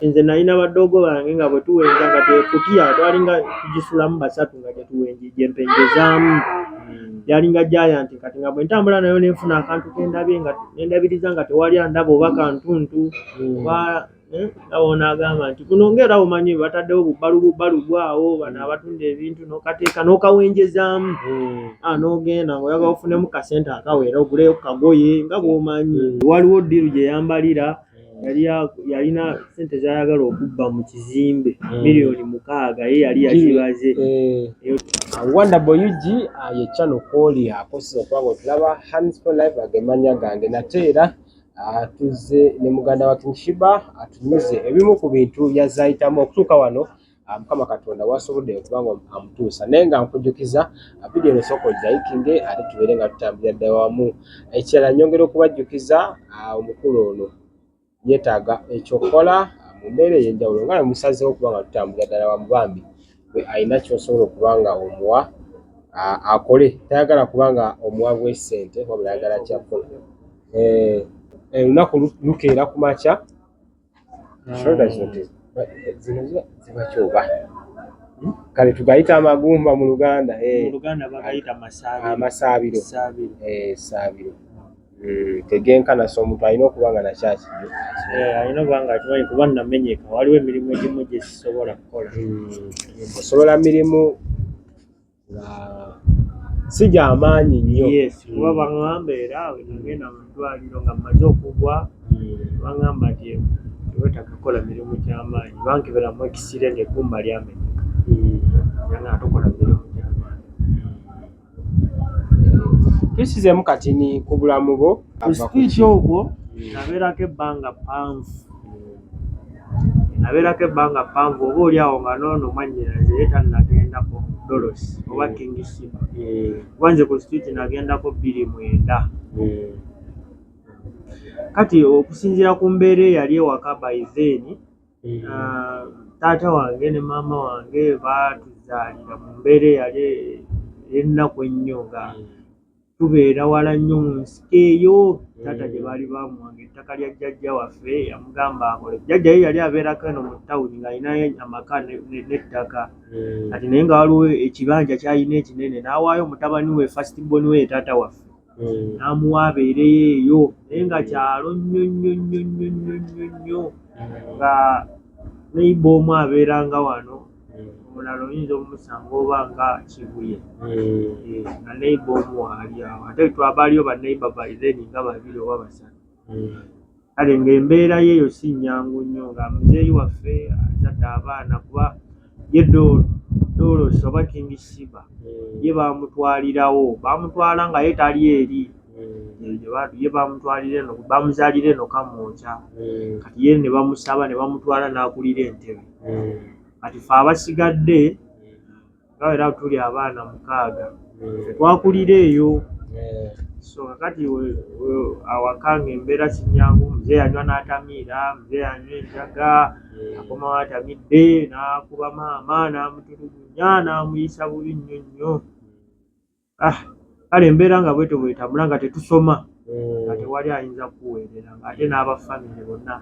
nze nalina baddogo bange nga bwe tuwenza nga tekutya twalinga tugisulamu basatu nga gyempengezaamu yalinga giant kati nga bwe ntambula nayo nenfuna akantu kendabye nga nendabiriza nga tewali andaba oba kantuntu oba awona agamba nti kuno ngera omanyi bataddewo bubbalu bwawo bano abatunda ebintu n'okateeka n'okawenjezaamu n'ogenda ng'oyaga ofunemu kasente akawera oguleyo kagoye nga bw'omanyi waliwo ddiru gye yambalira yalina sente zayagala okubba mu kizimbe miliyoni 6 ye yali yakibaze Wonderboy UG ye channel koli akoze okuba otulaba Hands for Life agemanya gange nateera tuze ne muganda wa King Shiba atumize ebimu ku bintu yazayitamu okutuuka wano Mukama Katonda wasobodde okuba ngo amutuusa naye nga nkujukiza video eno sooka ogilayikinge ate tubeere nga tutambulira ddala wamu ekirala nyongera okubajjukiza omukulu ono yeetaaga ekyokukola mu mbeera ey'enjawulo nga musazeewo okuba nga tutambulira ddala wamu bambi bwe alina ky'osobola okuba nga omuwa akole tayagala kuba nga omuwa bw'essente wabula ayagala kyakola olunaku lukeera ku makya zino ziba kyoba kale tugayita amagumba mu Luganda bagayita amasaabiro saabiro tegenkana so omuntu alina okuba nga nakyakijjo alina okuba nga akimanyi kuba namenyeka waliwo emirimu egimu gye sisobola kukola osobola mirimu nga si gy'amaanyi nnyo kuba baŋŋamba era nagenda mu ddwaliro nga mmaze okugwa baŋŋamba nti wetaaga kukola mirimu gy'amaanyi bankeberamu ekisire n'eggumba lyamenyeka nga tokola mirimu gy'amaanyi tusizeemu kati ni ku bulamu bwo ku sipiiki ogwo nabeerako ebbanga ppanvu oba oli awo nga noono mwannyinaze ye tannagenda Dolosi oba King Shiba kuba nze ku sipiiki nagendako 29 kati okusinziira ku mbeera eyali ewaka by then taata wange ne maama wange baatuzaalira mu mbeera eyali ennaku ennyo nga tubeera wala nnyo mu nsiko eyo taata gye baali bamuwanga ettaka lya jjajja waffe yamugamba akole jjajja ye yali abeerako eno mu tawuni ng'alinayo amaka n'ettaka kati naye nga waliwo ekibanja kyalina ekinene n'awaayo mutabani we first born we taata waffe n'amuwa abeereyo eyo naye nga kyalo nnyo nga neiba omu abeeranga wano omulala oyinza omusanga oba nga Kibuye nga neiba omu waali awo ate twabaliyo banneiba by then nga 2 oba 3 kale ng'embeera yeeyo si nnyangu nnyo nga muzeeyi waffe azadde abaana kuba ye Dolosi oba King Shiba ye baamutwalirawo baamutwala nga ye tali eri ye baamutwalira eno baamuzaalira eno Kamwokya kati ye ne bamusaba ne bamutwala n'akulira Entebbe kati ffe abasigadde nga era tuli abaana 6 twakulira eyo so kati awaka ng'embeera kinnyangu muzeeyi anywa n'atamiira muzeeyi anywa enjaga akomawo atamidde n'akuba maama n'amutulugunya n'amuyisa bubi nnyo kale embeera nga bwetyo bwetambula nga tetusoma nga tewali ayinza kuweerera ng'ate n'abafamire bonna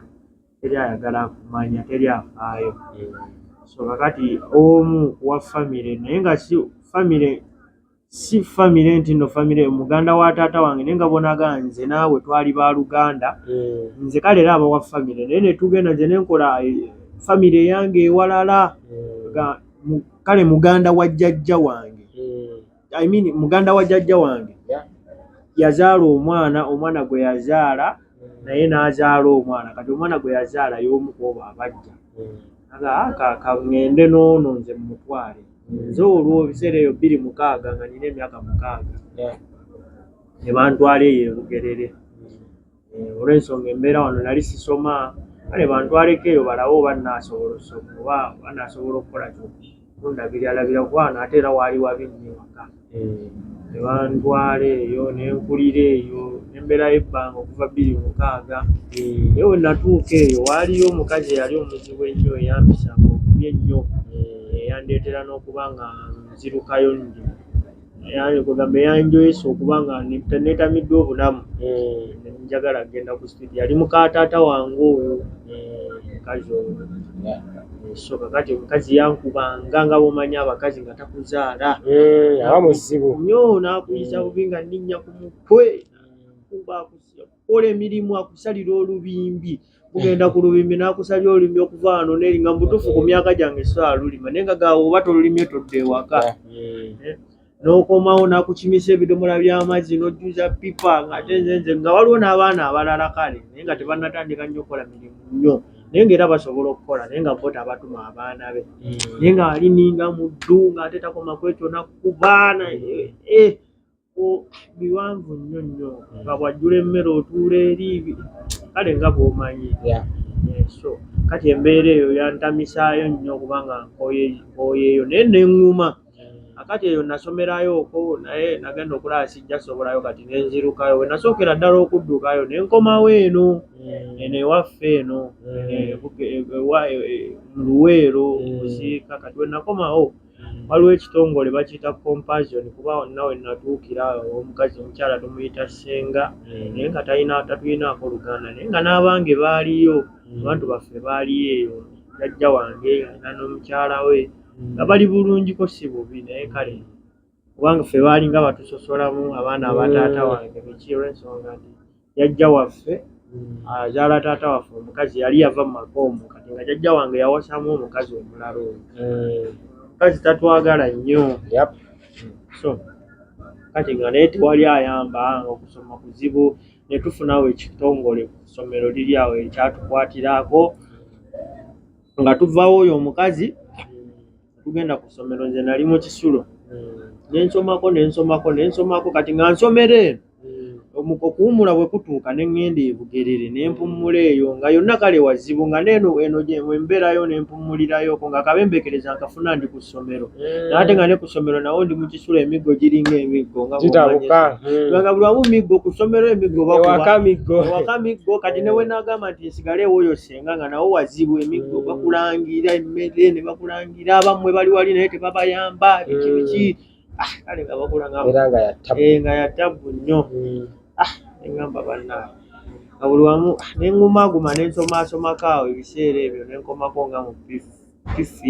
teri ayagala kumanya teri afaayo so kakati omu wa famire naye nga si famire nti no famire muganda wa taata wange naye nga bonaga nze naawe twali ba Luganda nze kale era abawa famire naye ne tugenda nze nenkola famire yange ewalala kale muganda wa jjajja wange muganda wa jjajja wange yazaala omwana gwe yazaala naye n'azaala omwana kati omwana gwe yazaala y'omu ku obo abajja ka ngende n'ono nze mutwale nze olwo biseera eyo 26 nga nina emyaka 6 ne bantwala eyo Bugerere olw'ensonga embeera wano nali sisoma kale bantwaleko eyo balawo oba naasobola osoma oba banaasobola okukola kundabiralabira kuba wano ate era waali wabi nnyo waka ne bantwala eyo nenkulira eyo nembeera y'ebbanga okuva 26 naye we natuuka eyo waaliyo omukazi eyali omuzibu ennyo eyampisanga okubi ennyo eyandeetera n'okuba nga nzirukayo ndi kugamba eyanjoyesa okuba nga neetamiddwa obulamu njagala kgenda ku studio yali muka taata wange oyo omukazi oyo. So kakati omukazi yankubanga nga bw'omanya abakazi nga takuzaala aba muzibu nnyo, n'akuyisa bubi nga nninnya ku mutwe, kukola emirimu akusalira olubimbi, kugenda ku lubimbi n'akusalira olulimi okuva wano n'eri nga mubutuufu ku myaka gyange saalulima naye nga gaawe oba tolulimye todda ewaka. N'okomawo n'akukimisa ebidomola by'amazzi n'ojjuza pipa ng'ate nze nga waliwo n'abaana abalala kale naye nga tebannatandika nnyo okukola mirimu nnyo naye ng'era basobola okukola naye nga bo tabatuma abaana be naye nga alininga muddu ng'ate takoma kwekyo nakkuba biwanvu nnyo nga bw'ajjula emmere otuula eri kale nga bw'omanyi. So kati embeera eyo yantamisaayo nnyo kubanga nkooyeeyo naye neŋŋuma. Akati eyo nasomerayo okwo naye nagenda okulaba sijja sobolayo kati nenzirukayo. Bwe nasookera ddala okuddukayo ne nkomawo eno ewaffe eno mu Luweero Busiika. Kati bwe nakomawo waliwo ekitongole bakiyita Compassion kuba nawe natuukira omukazi omukyala tumuyita Ssenga naye nga tatulinaako Luganda naye nga n'abange baaliyo, abantu baffe baaliyo eyo, jjajja wange alina n'omukyala we nga bali bulungiko si bubi naye kale kubanga ffe baalinga batusosolamu abaana abataata wange biki olw'ensonga nti jjajja waffe azaala taata waffe omukazi yali yava mu maka omwo kati nga jjajja wange yawasamu omukazi omulala oyo. Omukazi tatwagala nnyo. So kati nga naye tewali ayamba okusoma kuzibu ne tufunawo ekitongole ku ssomero liri awo ekyatukwatiraako nga tuvawo oyo omukazi tugenda ku ssomero. Nze nali mu Kisulo nensomako kati nga nsomera eno okuwummula bwe kutuuka ne ŋŋenda e Bugerere ne mpummula eyo nga yonna kale wazibu nga neeno gye mbeerayo ne mpummulirayo nga kabembekereza nkafuna ndi ku ssomero ate nga ne ku ssomero nawo ndi mu Kisulo emiggo giringa emiggo nga buli wamu miggo ku ssomero emiggo ewaka miggo kati ne bwe nagamba nti nsigale ewoyo Ssenga nga nawo wazibu emiggo bakulangira emmere ne bakulangira abammwe bali wali naye tebabayamba biki kale nga bakulanga nga yattabu nnyo. Neŋŋamba bannange nga buli wamu neŋŋumaguma nensomasomako awo ebiseera ebyo nenkomako nga mu P3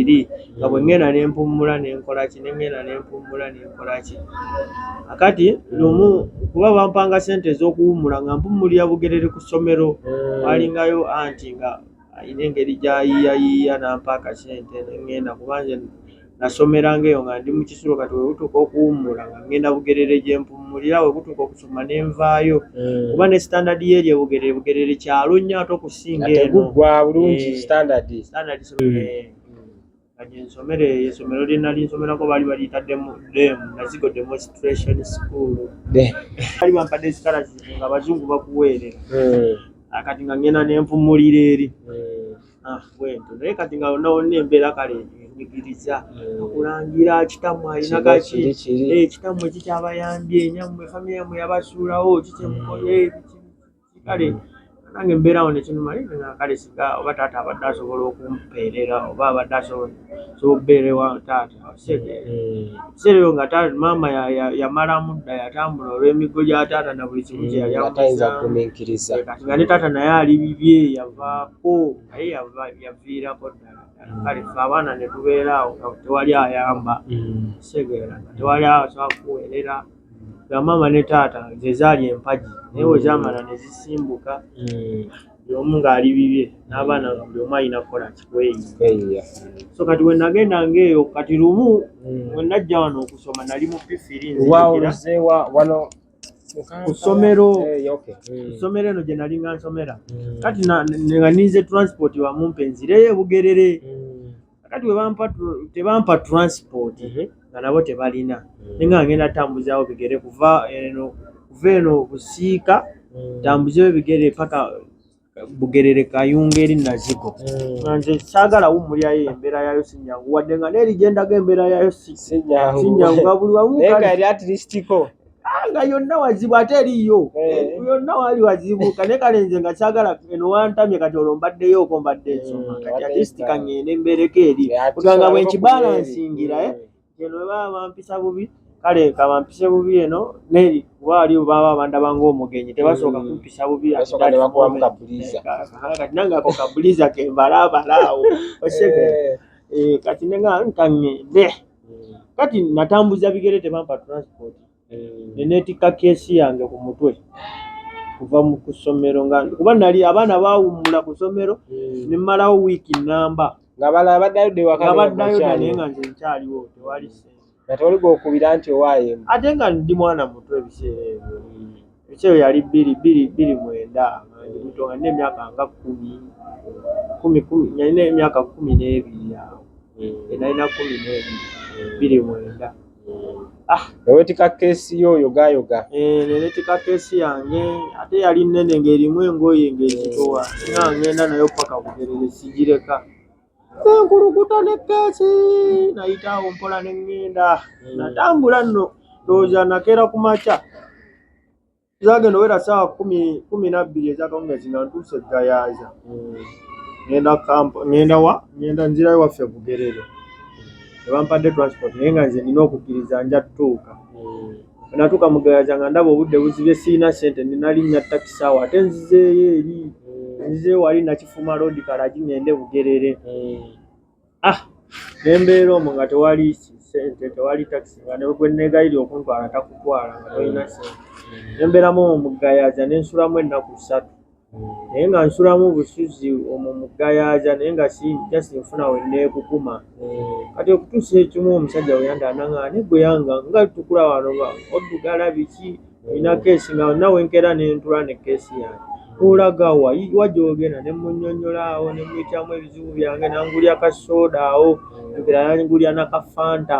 nga bwe ŋŋenda nempummula nenkolaki neŋŋenda nempummula nenkolaki. Akati lumu kuba bampanga ssente ez'okuwummula nga mpummulira Bugerere ku ssomero walingayo anti nga alina engeri gy'ayiiyayiiya nampa akasente neŋŋenda kuba nze nasomeranga eyo nga ndi mu Kisulo. Kati bwe butuuka okuwummula nga ŋŋenda Bugerere gye mpummulira, bwe butuuka okusoma ne nvaayo kuba ne standard y'eri Bugerere kyalo nnyo ate okusinga eno bulungi standard nga gye nsomera essomero lye nali nsomerako baali baliyita Nazigo Demonstration School baali bampadde scholarship nga abazungu bakuweerera kati nga ŋŋenda ne mpummulira eri bwento naye kati nga wonna embeera kale nyigiriza okulangira kitammwe alina kaki kitammwe kikyabayambye nyammwe famire yammwe yabasuulawo kikyemukoye kale nange embeerawo nekinuma nga kale singa oba taata abadde asobola okumpeerera oba abadde asobola okubeerewa taata ekiseera eyo nga maama yamalamu dda yatambula olw'emiggo gya taata na buli kimu kye yali amugumiikiriza kati nga ne taata naye ali bibye yavaako naye yaviirako ddala kale ffe abaana ne tubeera awo nga tewali ayamba segeera nga tewali asobola kukuweerera nga maama ne taata ze zaali empagi naye bwe zaamala ne zisimbuka buli omu ng'ali bibye n'abaana buli omu alina kukola kikweyiya. So kati bwe nagenda ng'eyo kati lumu bwe najja wano okusoma nali mu P3 ku ssomero eno gye nali nga nsomera kati nga ninze transport wamumpe nzireyo e Bugerere kati tebampa transport nga nabo tebalina nenga ngenda tambuzaawo bigere kuva eno Busiika tambuzeyo bigere paka Bugerere Kayunga eri Nazigo nga nze saagala wummulirayo embeera yayo sinyangu wadde nga neeri gye ndaga embeera yayo sinyangu nga buli wamu nga yonna wazibu ate eriyo yonna wali wazibu kane kale nze nga kyagala eno wantamye kati olwo mbaddeyo oko mbadde ensoma kati atisiti kangende mbeereko eri kutanga bwe nkibalansingira eno bwe baba bampisa bubi kale kabampise bubi eno neri wali baba bandaba ng'omugenyi tebasoka kumpisa bubi basoka ne bakuwa mukabuliza kati nange ako kabuliza ke mbalaabalaawo osege kati nenga nkangende kati natambuza bigere tebampa transport neneetikka keesi yange ku mutwe kuva mu kusomero kuba nali abaana baawummula ku ssomero ne mmalawo wiiki nnamba nga balala baddayo dde waka nga baddayo naye nga nze nkyaliwo tewali nga tewali gw'okubira nti owaayo ate nga ndi mwana muto ebiseera ebyo ebiseera yali 29 ndi muto nga nina emyaka nga 10 nalina emyaka 12 awo nalina 29 neweetika keesi yoyo gayoga neneetika keesi yange ate yali nnene ng'erimu engoye ng'ezitowa nga ngenda nayo paka Bugerere sigireka enkulukuta ne keesi nayitaawo mpola ne ŋŋenda natambula nno ndowooza nakeera ku makya zagenda owera ssaawa 12 ez'akawungeezi nga ntuuse Gayaaza ngenda nzirayo waffe Bugerere tebampadde transport naye nga nze nina okukkiriza nja tutuuka natuuka mu Gayaaza nga ndaba obudde buzibye siina ssente ninalinnya takisi awo ate nzizeeyo eri nzizeeyo wali Nakifuma road Kalagi ngende Bugerere nembeera omwo nga tewali ssente tewali takisi nga gwe neegayirira okuntwala takutwala nga tolina ssente nembeeramu omwo mu Gayaaza nensulamu ennaku 3 naye nga nsulamu busuzi omwo mu Gayaaza naye nga sinfuna we neekukuma kati okutuusa ekimu omusajja we yandaananga negwe yanga nga tukula wano oddugala biki olina keesi nga nawe nkera nentula ne keesi yange olaga wajogenda ne munnyonnyola awo ne muyitamu ebizibu byange nangulya kasooda awo nkera yangulya nakafanta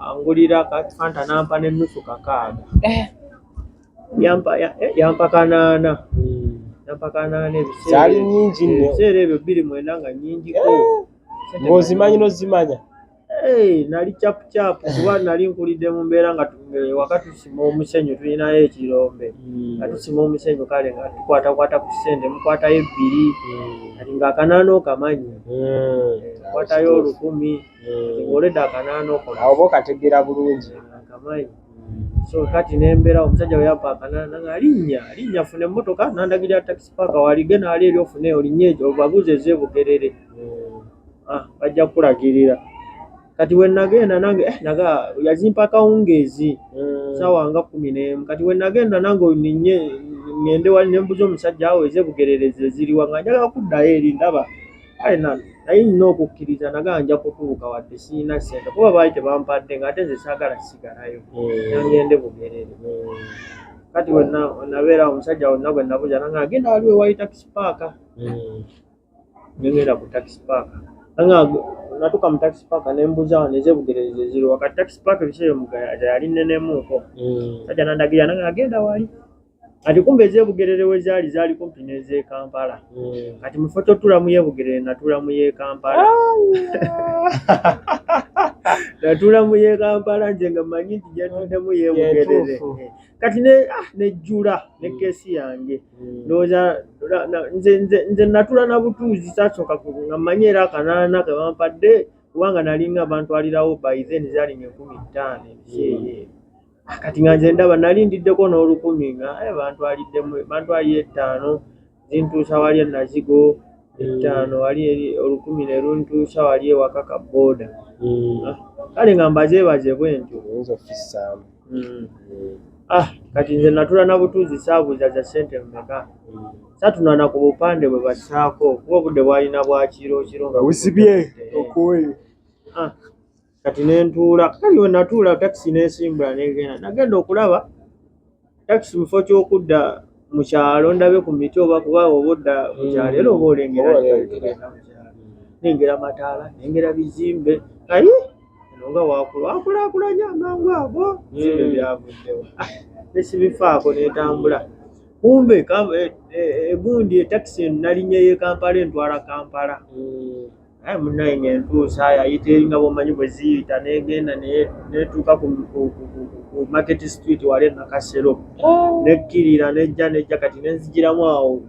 angulira kafanta nampa n'ennusu 6 yampa kanaana zaali nnyingi nno ebiseera ebyo 29 nga nnyingiko ng'ozimanyi n'ozimanya nali capucapu kuba nali nkulidde mu mbeera nga waka tusima omusenyu tulinayo ekirombe nga tusima omusenyu kale nga tukwatakwata ku ssente mukwatayo 2 kati ngaakanaana okamanyi kwatayo 1000 ng'oledde akanaana okola awo bookategeera bulungi akamanyi so kati nembeera omusajja we yampa akanaana nga alinnya funa emmotoka nandagirira takisi paaka waligenda wali eri ofune olinnya ekyo babuuze eze Bugerere bajja kulagirira kati we nagenda nange naga yazimpa kawungeezi saawa nga 11 kati we nagenda nange ngende wali nembuza omusajja awo eze Bugerere ziriwa nga njagala kuddayo eri ndaba naye nina okukkiriza naga nja kutuuka wadde siina ssente kuba baali tebampadde nga ate nze saagala sigalayo nangende Bugerere kati we nabeera omusajja wonna gwe nabuuza nange agenda waliwo ewali takisi paaka ngenda ku takisi paaka natuuka mu takisi paaka nembuuza wano eze Bugerere ziriwa wakati takisi paaka ebiseera mu Gayaaza yali nnenemuuko sajja nandagira nange agenda wali kati kumbe eze Bugerere we zaali kumpi n'eze Kampala kati mufo totulamu ye Bugerere natulamu ye Kampala natulamu ye Kampala nze nga mmanyi nti gyetuddemu ye Bugerere kati nejjula ne keesi yange ndowooza nze natula na butuuzi saasooka nga mmanyi era akanaana ke bampadde kubanga nalinga bantwalirawo by then zaalinya 15 ebiseera kati nga nze ndaba nalindiddeko n'10 nga bantwaliye 5 zintuusa wali Nazigo 5 wali 10 ne luntuusa wali ewaka Kabooda kale nga mbazeebaze bwentyo oyinza ofissaamu kati nze natula na butuuzi saabuuza za ssente mmeka satunana ku bupande bwe bassaako kuba obudde bwalina bwa kiro nga busibye okuwe kati nentuula kali we natuula takisi nesimbula negenda nagenda okulaba takisi mufo kyokudda mu kyalo ndabe ku miti oba kuba obudda mu kyalo era oba olengera nengera mataala nengera bizimbe ayi eno nga wakulaakulanya amangu ago bizimbe byavuddewo nesibifaako netambula kumbe egundi etakisi nalinnya ye Kampala entwala Kampala munaye ngentuusa ayita eringa bwomanyi bwe ziyita negenda netuuka ku Market Street wali Nakasero nekkirira nejja kati nenzigiramu awo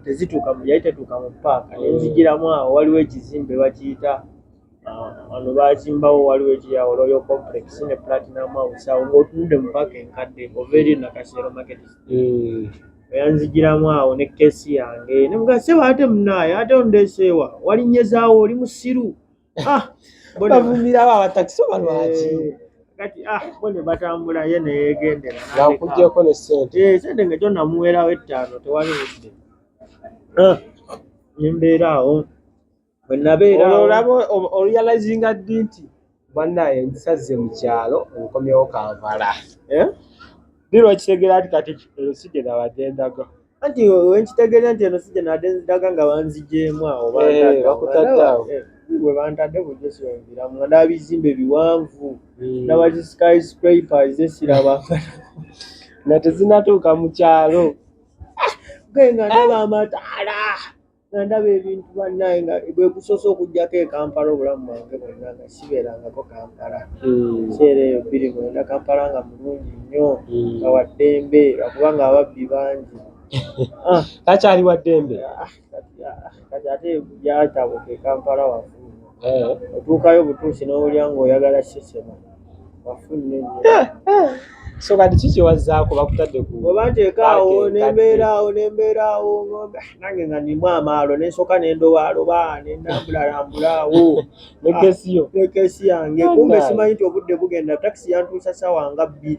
yali tetuuka mu paaka nenzigiramu awo waliwo ekizimbe bakiyita wano baazimbawo waliwo ekiryawo Royal Complex ne Platinum House awo ng'otunudde mu paka enkadde ova eri Nakasero Market. Yanzigiramu awo ne keesi yange ne mugaseba ate munaaye ate ondeeseewa walinyezaawo oli musiru bavumirawo abatakisi balwaki kati bone batambula ye neyegendera nakugyeko ne ssente sente nga kyo namuweerawo 5 tewali budde nembeera awo bwe nabeera olaba orealizinga ddi nti bwannaye nsaze mu kyalo nkomyewo Kampala liro kitegeera nti kati eno si gye nabagendaga anti wenkitegeera nti eno si gye nagendaga nga banzigyemu awo bakutaddaawo bwe bantadde bujjo siwenviramu nga ndaba bizimbe biwanvu ndaba zi skyscrapers esirabanga nga tezinatuuka mu kyalo nga ndaba amataala nga ndaba ebintu bannaye nga bwe kusoose okugjako e Kampala obulamu bwange bwonna nga sibeerangako Kampala ekiseera eyo 29 Kampala nga mulungi nnyo nga waddembe lwakubanga ababbi bangi kakyali waddembe kati ate byatabuka e Kampala wafu otuukayo butuusi n'owulya ng'oyagala sesema wafu nnyo so kati kiki wazzaako bakutadde ku bwe banteekaawo nembeeraawo nange nga ndimu amaalo nensooka nendobaloba nendambulalambulaawo nekesi yange kumbe simanyi nti obudde bugenda takisi yantuusa ssaawa nga 2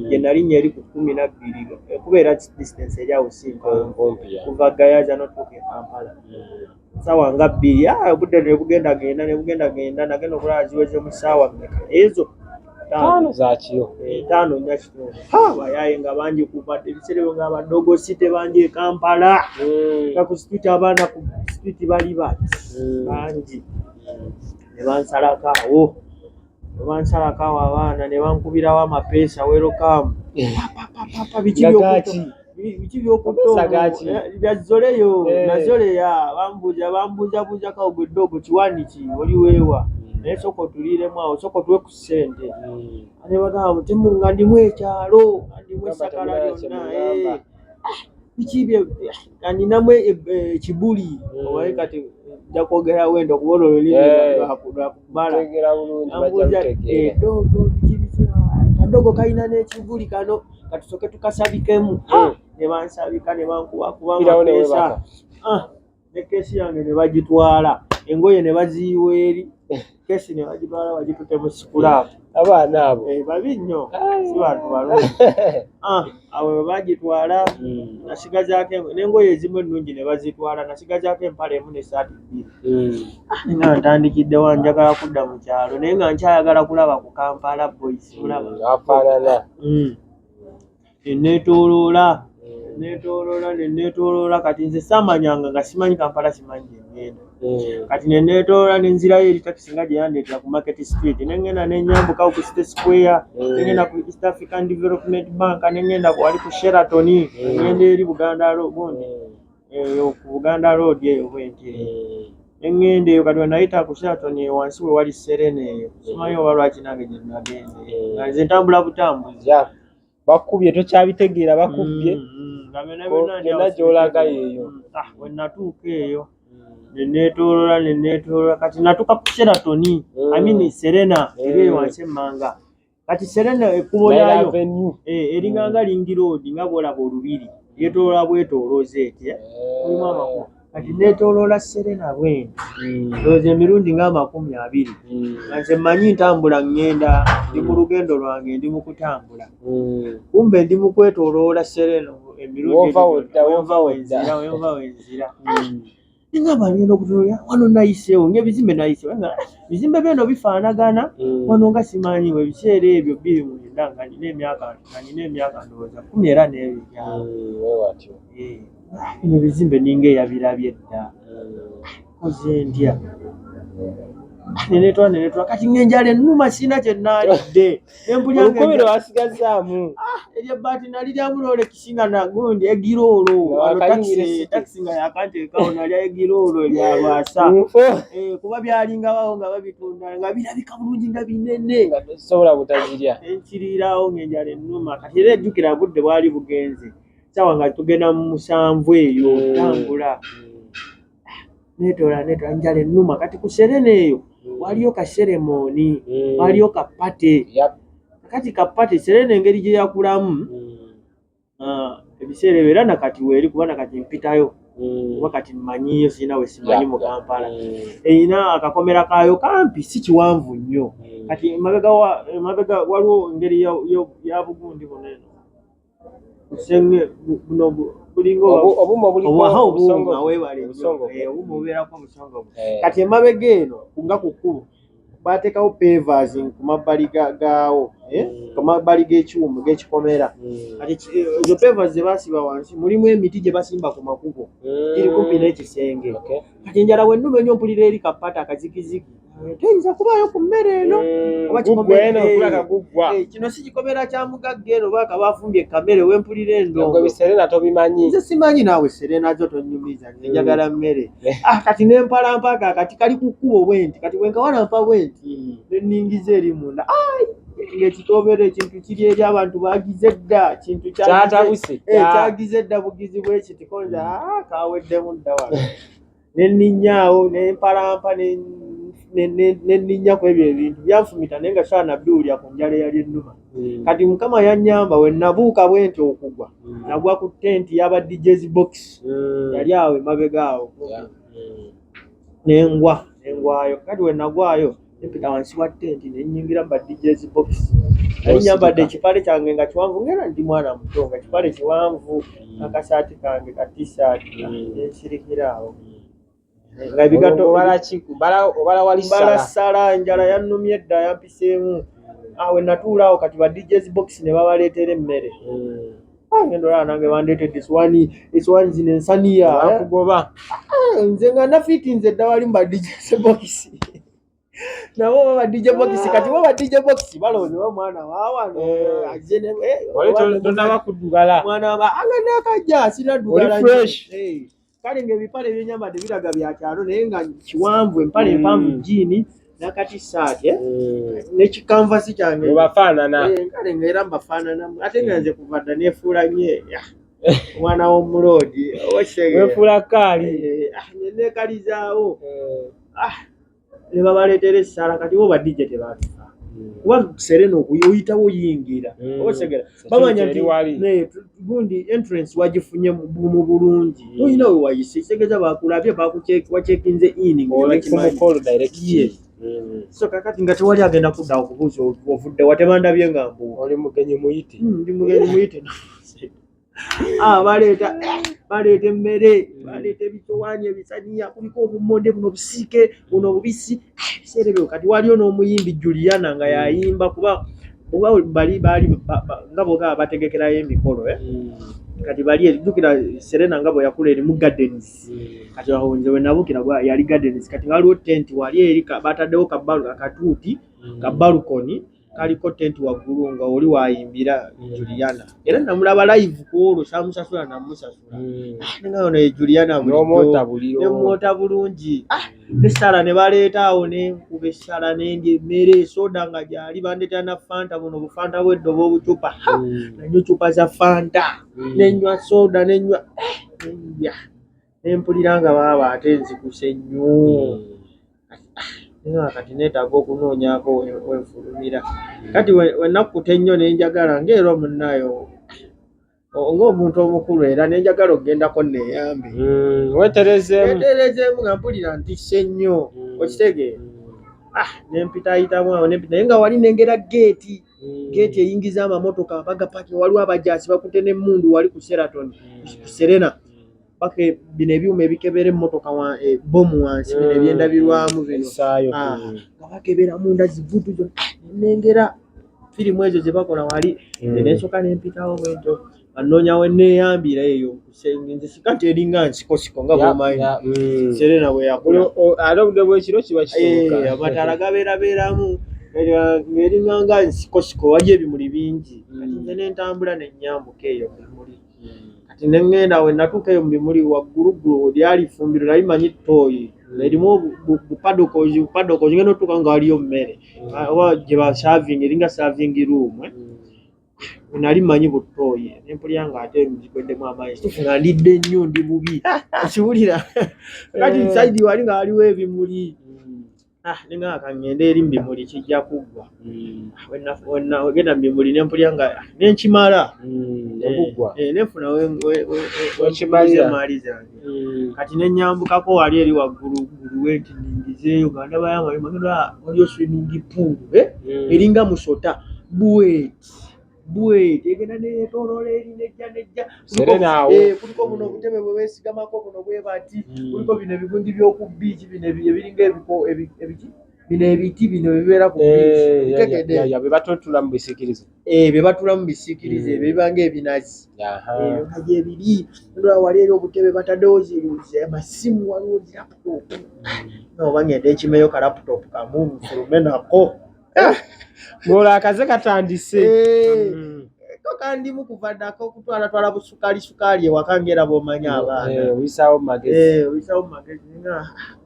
gye nalinnya eri ku 12 kubeera distance eri awo simpi kuva Gayaza n'otuuka e Kampala ssaawa nga 2 obudde nebugendagenda nagenda okulaba ziweze mu ssaawa mmeka ezo 5 zakiro 5 nya kitundu bayaye nga bangi kupadde ebiseera nga abadogosi tebangi e Kampala nga ku street abaana ku street bali bangi ne bansalakaawo abaana ne bankubirawo amapeesa welcome biki byokutobyazzoleyo nazoleya bambuuza kawo gwe kiwani ki oli weewa naye sooka otuliiremu awo sooka otuwe ku ssente ne bagamba mutimu nga ndimu ekyalo ndimu essakala lyonna biki bye kaninamu ekibuli obaye kati nja kwogera wenda okubola olulimi lwakubala kadogo kalina n'ekibuli kano katusooke tukasabikemu ne bansabika ne bankubakuba amapeesa ne keesi yange ne bagitwala engoye ne baziyiwa eri kesi ne bagitwala bagitute mu sikulaapu abaana abo babi nnyo si bantu balungi awo bwe bagitwala nasigazaako n'engoye ezimu ennungi ne bazitwala nasigazaako empale emu n'essaati 2 nga ntandikidde wanjagala kudda mu kyalo naye nga nkyayagala kulaba ku Kampala boys mulaba afaanana neneetooloola kati nze saamanyanga nga simanyi Kampala simanyi gyengenda kati neneetooloola nenzirayo eri takisi nga gye yandeetera ku Market Street nengenda nenyambukawo ku City Square nengenda ku East African Development Bank nengenda wali ku Sheraton nengenda eri Buganda Road eyo ku Buganda Road eyo bwentire nengenda eyo kati wenayita ku Sheraton eyo wansi we wali Serena eyo simanyi oba lwaki nange gye nagenze nga nze ntambula butambuzi bakubye tokyabitegeera bakubye byonna gy'olaga yeeyo wenatuuka eyo neneetooloola kati natuuka ku Sheraton Serena eri wansi emmanga kati Serena ekkubo lyayo eringanga Ring Road nga bw'olaba olubiri yeetooloola bwetoolooza etya mulimu amakubo kati neetooloola Serena bwene ndowooza emirundi nga 20 nga nze mmanyi ntambula ngenda ndi mu lugendo lwange ndi mu kutambula kumbe ndi mu kwetooloola Serena emirundi wenva wenzira ngamba ngenda okutunuulira wano nayiseewo ng'ebizimbe nayiseewo nga bizimbe bino bifaanagana wano nga simanyiwe ebiseera ebyo 29 nga nina emyaka ndowooza 10 era n'ebyo bino bizimbe ninga eyabirabye dda koze ndya neneetwala kati ng'enjala ennuma sirina kye nnaalidde olukubiro wasigazaamu eryebbaati naliryamu Rolex nga nagundi egiroolo takisi nga yakanteekawo nalya egiroolo eryalwasa kuba byalingabawo nga babitunda nga birabika bulungi nga binene nga tosobola butazirya enkiriirawo ng'enjala ennuma kati era ejjukira budde bwali bugenze sawa nga tugenda mu 7 eyo tambula neetoola njala ennuma kati ku Serena eyo waliyo ka ceremony waliyo ka party kati ka party Serena engeri gye yakulamu ebiseera era nakati weeri kuba nakati mpitayo kuba kati mmanyiyo sirina we simanyi mu Kampala erina akakomera kaayo kampi si kiwanvu nnyo kati emabega waliwo engeri ya bugundi bunene kusenge buno bulingo obumo bubeerako omusongo kati emabega eno nga ku kkubo bateekawo pavers ku mabbali gaawo ku mabbali g'ekiwumbu g'ekikomera kati ezo pavers ze baasiba wansi mulimu emiti gye basimba ku makubo giri kumpi n'ekisenge kati enjala bwe nnuma ennyo mpulira eri kapata akazikiziki teyinza kubaayo ku mmere eno kino si kikomera kya mugagga eno baaka bafumbye kamere wempulira endongo Serena tobimanyi nze simanyi naawe Serena zo tonnyumiza njagala mmere kati nempalampa kati kali ku kkubo bwenti kati bwenkawalampa bwenti nenningiza eri munda ekitobera ekintu kiri eri abantu bagize dda kintu kyagize dda bugizi bwekiti konza kaweddemu dda wano nenninyaawo nempalampa nenninya ku ebyo ebintu byanfumita naye nga saanabbiwulya ku njala eyali ennuma kati mukama yannyamba we nabuuka bwenti okugwa nagwa ku tenti yaba DJ's box yali awo emabega awo nengwayo kati we nagwayo nepita wansi wa tenti nennyingira mu DJ's box nali nyambadde ekipale kyange nga kiwanvu ngera ndi mwana muto nga kipale kiwanvu n'akasaati kange ka t-shirt nensirikira awo nga ebigato balasala njala yannumye dda yampiseemu awe natuula awo kati ba DJ's box ne babaleetera emmere ngendo olaba nange bandeetedde eswani zino ensaniya akugoba nze nga nafiti nze dda wali mu ba DJ's box nabo baba DJ box kati bo ba DJ box balonyewo mwana waawano tonaba kuddugala mwana angana akajja sinaddugala kale ng'ebipale byenyambadde biraga bya kyalo naye nga kiwanvu empale empanvu jiini nakati saati nekikanvasi kyange bafaanana kale ng'era mbafaananamu ate nga nze kuva dda neefuula nye omwana w'omuloodi wefuula kaali neneekalizaawo ne babaleetera essaala kati bo badijje tebaatufa kuba Serena okuyitawo oyingira osegera bamanya nti gundi entrance wagifunye mu bulungi oyina we wayise kisegeza bakulabye wacekinze in so kakati nga tewali agenda kudda okubuuza ovudde watebandabye nga oli mugenyi muyite ndi mugenyi muyite baleeta emmere baleeta ebisowaani ebisaniya kuliko obumonde buno busiike buno bubisi ebiseera ebyo kati waliyo n'omuyimbi Juliana nga yayimba kuba bali nga boga bategekerayo emikolo kati bali ejjukira Serena nga bwe yakula eri mu Gardens kati awo nze we nabukira yali Gardens kati waliwo tenti wali eri bataddewo akatuuti ka balukoni kaliko tenti waggulu nga oli wayimbira Juliana era namulaba live kuolwo samusasula namusasula nga ono Juliana nemwota bulungi n'essaala ne baleeta awo nenkuba essaala nendya emmere soda nga gyali bandeeta na Fanta buno bufanta bweddoba obucupa nanywa cupa za Fanta nenywa soda nenywa nempulira nga baba ate nzikuse nnyo kati neetaaga okunoonyaako wenfulumira kati wenakkuta ennyo nenjagala ngaera omunnayo ng'omuntu omukulu era nenjagala okugendako neeyambe weterezeemu nga mpulira ntisse nnyo okitegeera nempitayitamu awo naye nga wali nengera geeti eyingiza amamotoka bagapaki waliwo abajaasi bakutte n'emmundu wali ku Sheraton ku Serena paka bino ebyuma ebikebera emmotoka bomu wansi bino ebyendabirwamu bino nga bakebera munda zivutu zo nengera firimu ezo ze bakola wali nensooka nempitawo bwentyo anoonya we neeyambira eyo nze sika nti eringa nsikosiko nga bwomanyi Serena bwe yakola ate obudde bwekiro kiba kisoboka amataala gabeerabeeramu ng'eringa nga nsikosiko wali ebimuli bingi kati nze nentambula nenyambuka eyo bimuli kati nengenda we natuuka eyo mu bimuli wagguluggulu lyali ifumbiro nali manyi ttooyi erimu bupadokozi ngenda otuuka nga waliyo mmere oba gye basavingi eringa savingi room nali manyi buttooyi nempulira nga ate nzigweddemu amaanyi kituufu nga ndidde nnyo ndi bubi okiwulira kati saidi wali nga waliwo ebimuli ninga kangende eri mbimuli kijja kuggwa wenna ogenda mbimuli nempulya nga nenkimala nenfuna wekimalira maali zange kati nenyambukako wali eri waggulu wenti ningizeeyo nga ndaba yamagenda waliyo swimming pool eringa musota bweti egenda netoloola eri nejja kuliko buno obutebe bwe beesigamako buno bwe bati kuliko bino ebibundi by'oku biiki bino ebiringa bino ebiti bino ebibeera ku biiki bye batula mu bisiikirize bye batula mu bisiikirize ebyo bibanga ebinazi ebyo nga gyebiri ndola wali eri obutebe bataddewo amasimu waliwo laputopu oba ngende ekimeyo ka laputopu kamu mufulume nako ng'olwo akaze katandise kandimu kuva ddako okutwalatwala busukaali ewaka ngera bw'omanya abaana oyisaawo mu magezi nga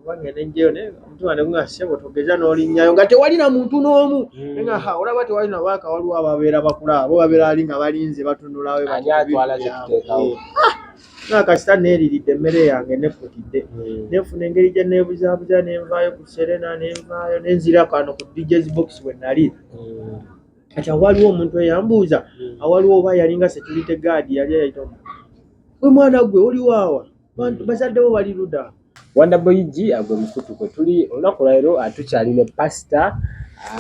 oba ngende njeyo omutima ne gunga ssebo togeza n'olinnyayo nga tewali na muntu n'omu nga olaba tewali nabaaka waliwo ababeera bakula abo babeera ali nga balinze batunulawe nga kasita neeriridde emmere yange nefutidde nefuna engeri gye neebuzaabuza nenvaayo ku Serena nenvaayo nenzira kano ku DJ's box we nali kati waliwo omuntu eyambuuza awaliwo oba yalinga security guard yali ayita gwe mwana gwe oli waawa bazaddewo bali luda Wonderboy G agwe mukutu kwe tuli olunaku lwaleero tukyali ne pasita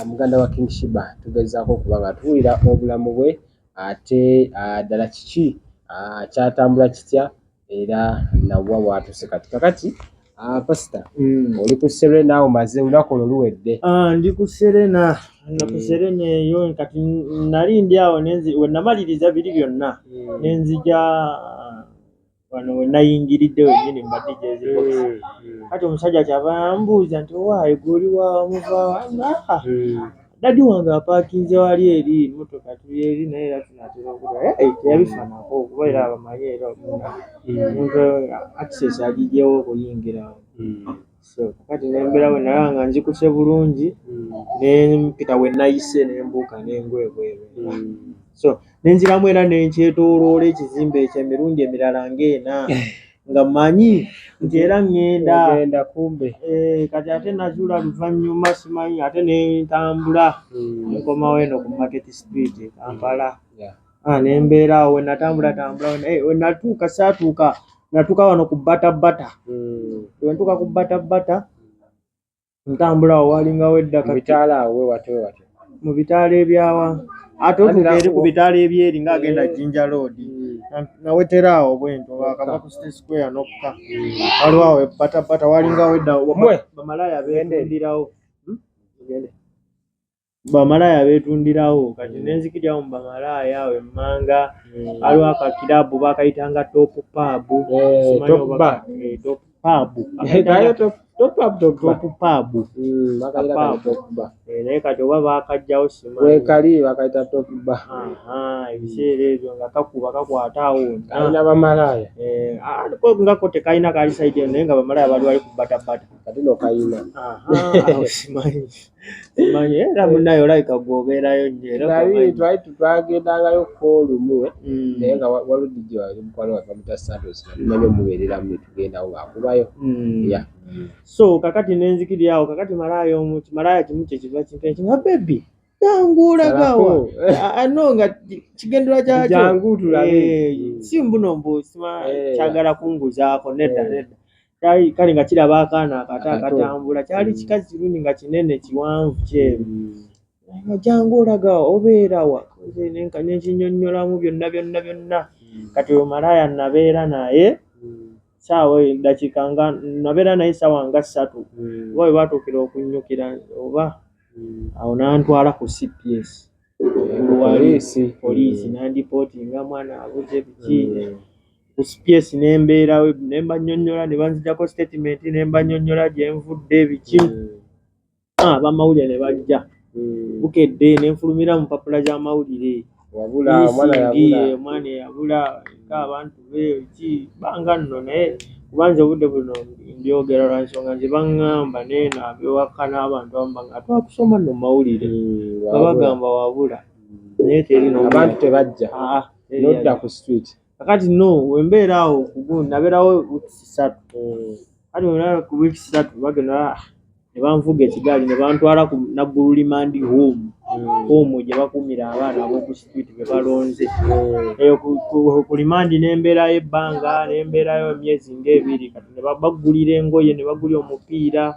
muganda wa King Shiba tugezaako okuba nga tuwulira obulamu bwe ate ddala kiki kyatambula kitya era nawa bwatuse kakati pasita oli ku Serena omaze olunaku olwo luwedde ndi ku Serena eyo kati nali ndi awo we namaliriza biri byonna nenzija wano we nayingiridde wennyini mbadde DJ's kati omusajja kyava yambuuza nti owaayi gwoli wamuva dadi wange apaakinze wali eri motoka tuli eri naye era tunatera okuda teyabifanako kuba era abamanyi era omuntu access agigyewo okuyingirawo so kati nembeera we nalaba nga nzikuse bulungi nempita we nayise nembuuka nengwebwebe so nenziramu era nenkyetooloola ekizimbe ekyo emirundi emirala ng'ena nga manyi nti era ngenda kumbe kati ate nazuula luvannyuma simanyi ate nentambula nkomawo eno ku Market Street Kampala nembeera awo we natambula we natuuka saatuuka natuuka wano ku Bata we ntuuka ku Bata ntambula awo walingawo edda mu bitaala ebyawa ate otuuka eri ku bitaala ebyeri ng'agenda Jinja Road nawetera awo bwento akava ku State Square nokka waliwo awo Bata walingawo edda bamalaya beetundirawo kati nenzikiryawo mu bamalaya awo emmanga waliwo akakirabu bakayitanga Top Pub naye kati oba bakajjawo wekali bakayita Top Bar ebiseera ebyo nga kakwata awo kalina bamalaya ngako tekalina kali saidi eyo naye nga bamalaya bali wali ku Bata kati nokayina simanyi era munaye olayika gwobeerayo nnyo twali twagendangayo olumu naye nga waludijjo wali mukwano waffe bamuta Santos namanyi omubeereramu netugendawo ng'akubayo so kakati nenzikiryawo kakati malaya kimu kyekiva kintu nga bebi yanguulagawa ano nga kigendera kyakyo si mbuno mbusima kyagala kunguzaako nedda kale nga kiraba akaana akato akatambula kyali kikazi kirungi nga kinene kiwanvu kyeru nga janguulagawa obeerawa nenkinyonnyolamu byonna kati oyo malaya nabeera naye saawa dakiika nga nabeera naye saawa nga 3 oba we batuukira okunnyukira oba awo nantwala ku CPS poliisi nandipootinga mwana abuze biki ku CPS nembeerawe nemba nnyonnyola ne banzijjako statement nemba nnyonnyola gye nvudde biki abamawulire ne bajja bukedde nenfulumira mu mpapula z'amawulire omwana yabula abantu be ki banga nno naye kubanza obudde buno mbyogera lwa nsonga nze baŋŋamba neeno abewaka n'abantu abamu nga twakusoma nno mawulire babagamba wabula naye teri abantu tebajja nodda ku street kakati no wembeera awo nabeerawo weeks 3 kati wembeera ku weeks 3 bagenda ne banvuga ekigaali ne bantwala ku Naggulu Remand home gye bakuumira abaana ab'oku street be balonze. Eyo ku Remand ne mbeerayo ebbanga, ne mbeerayo emyezi ng'ebiri, kati ne baggulira engoye, ne bagulira omupiira,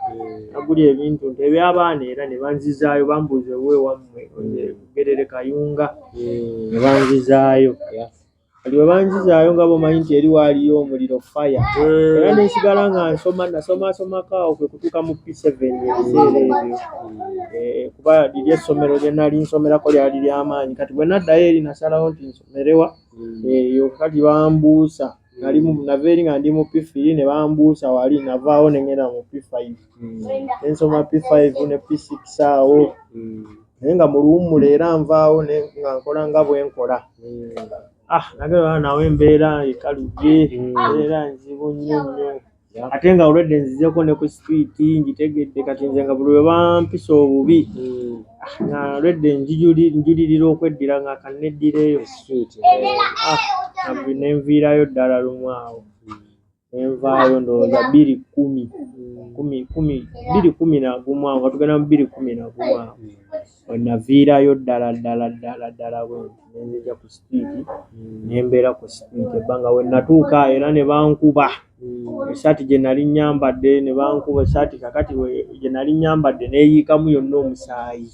bagulira ebintu eby'abaana era ne banzizaayo, bambuuza ewuwe wammwe Bugerere Kayunga, ne banzizaayo. Kati bwe banzizaayo nga bomanyi nti eri waaliyo omuliro fire, era ne nsigala nga nasomako awo kwe kutuuka mu P7 ebiseera ebyo. Kuba liri essomero lye nali nsomerako lyali ly'amaanyi. Kati bwe naddayo eri nasalawo nti nsomerewa eyo, kati bambuusa. Nava eri nga ndi mu P3 ne bambuusa wali, navaawo ne ngenda mu P5. Ne nsoma P5 ne P6 awo. Naye nga mu luwummula era nvaawo nga nkola nga bwe nkola. Nagera nawe embeera ekaludde, era nzibu nnyo. Ate nga olwedde nzizeeko ne ku street ngitegedde, kati nze nga buli lwe bampisa obubi nga olwedde njulirira okweddira nga kanneddireyo ne nviirayo ddala lumu awo. Ne nvaayo ndowooza 2011 awo nga tugenda mu 2011 awo. Naviirayo ddala bwe ne nzija ku street, ne mbeera ku street ebbanga we natuuka era ne bankuba esaati gye nali nyambadde, ne bankuba esaati kakati gye nali nyambadde neeyiikamu yonna omusaayi.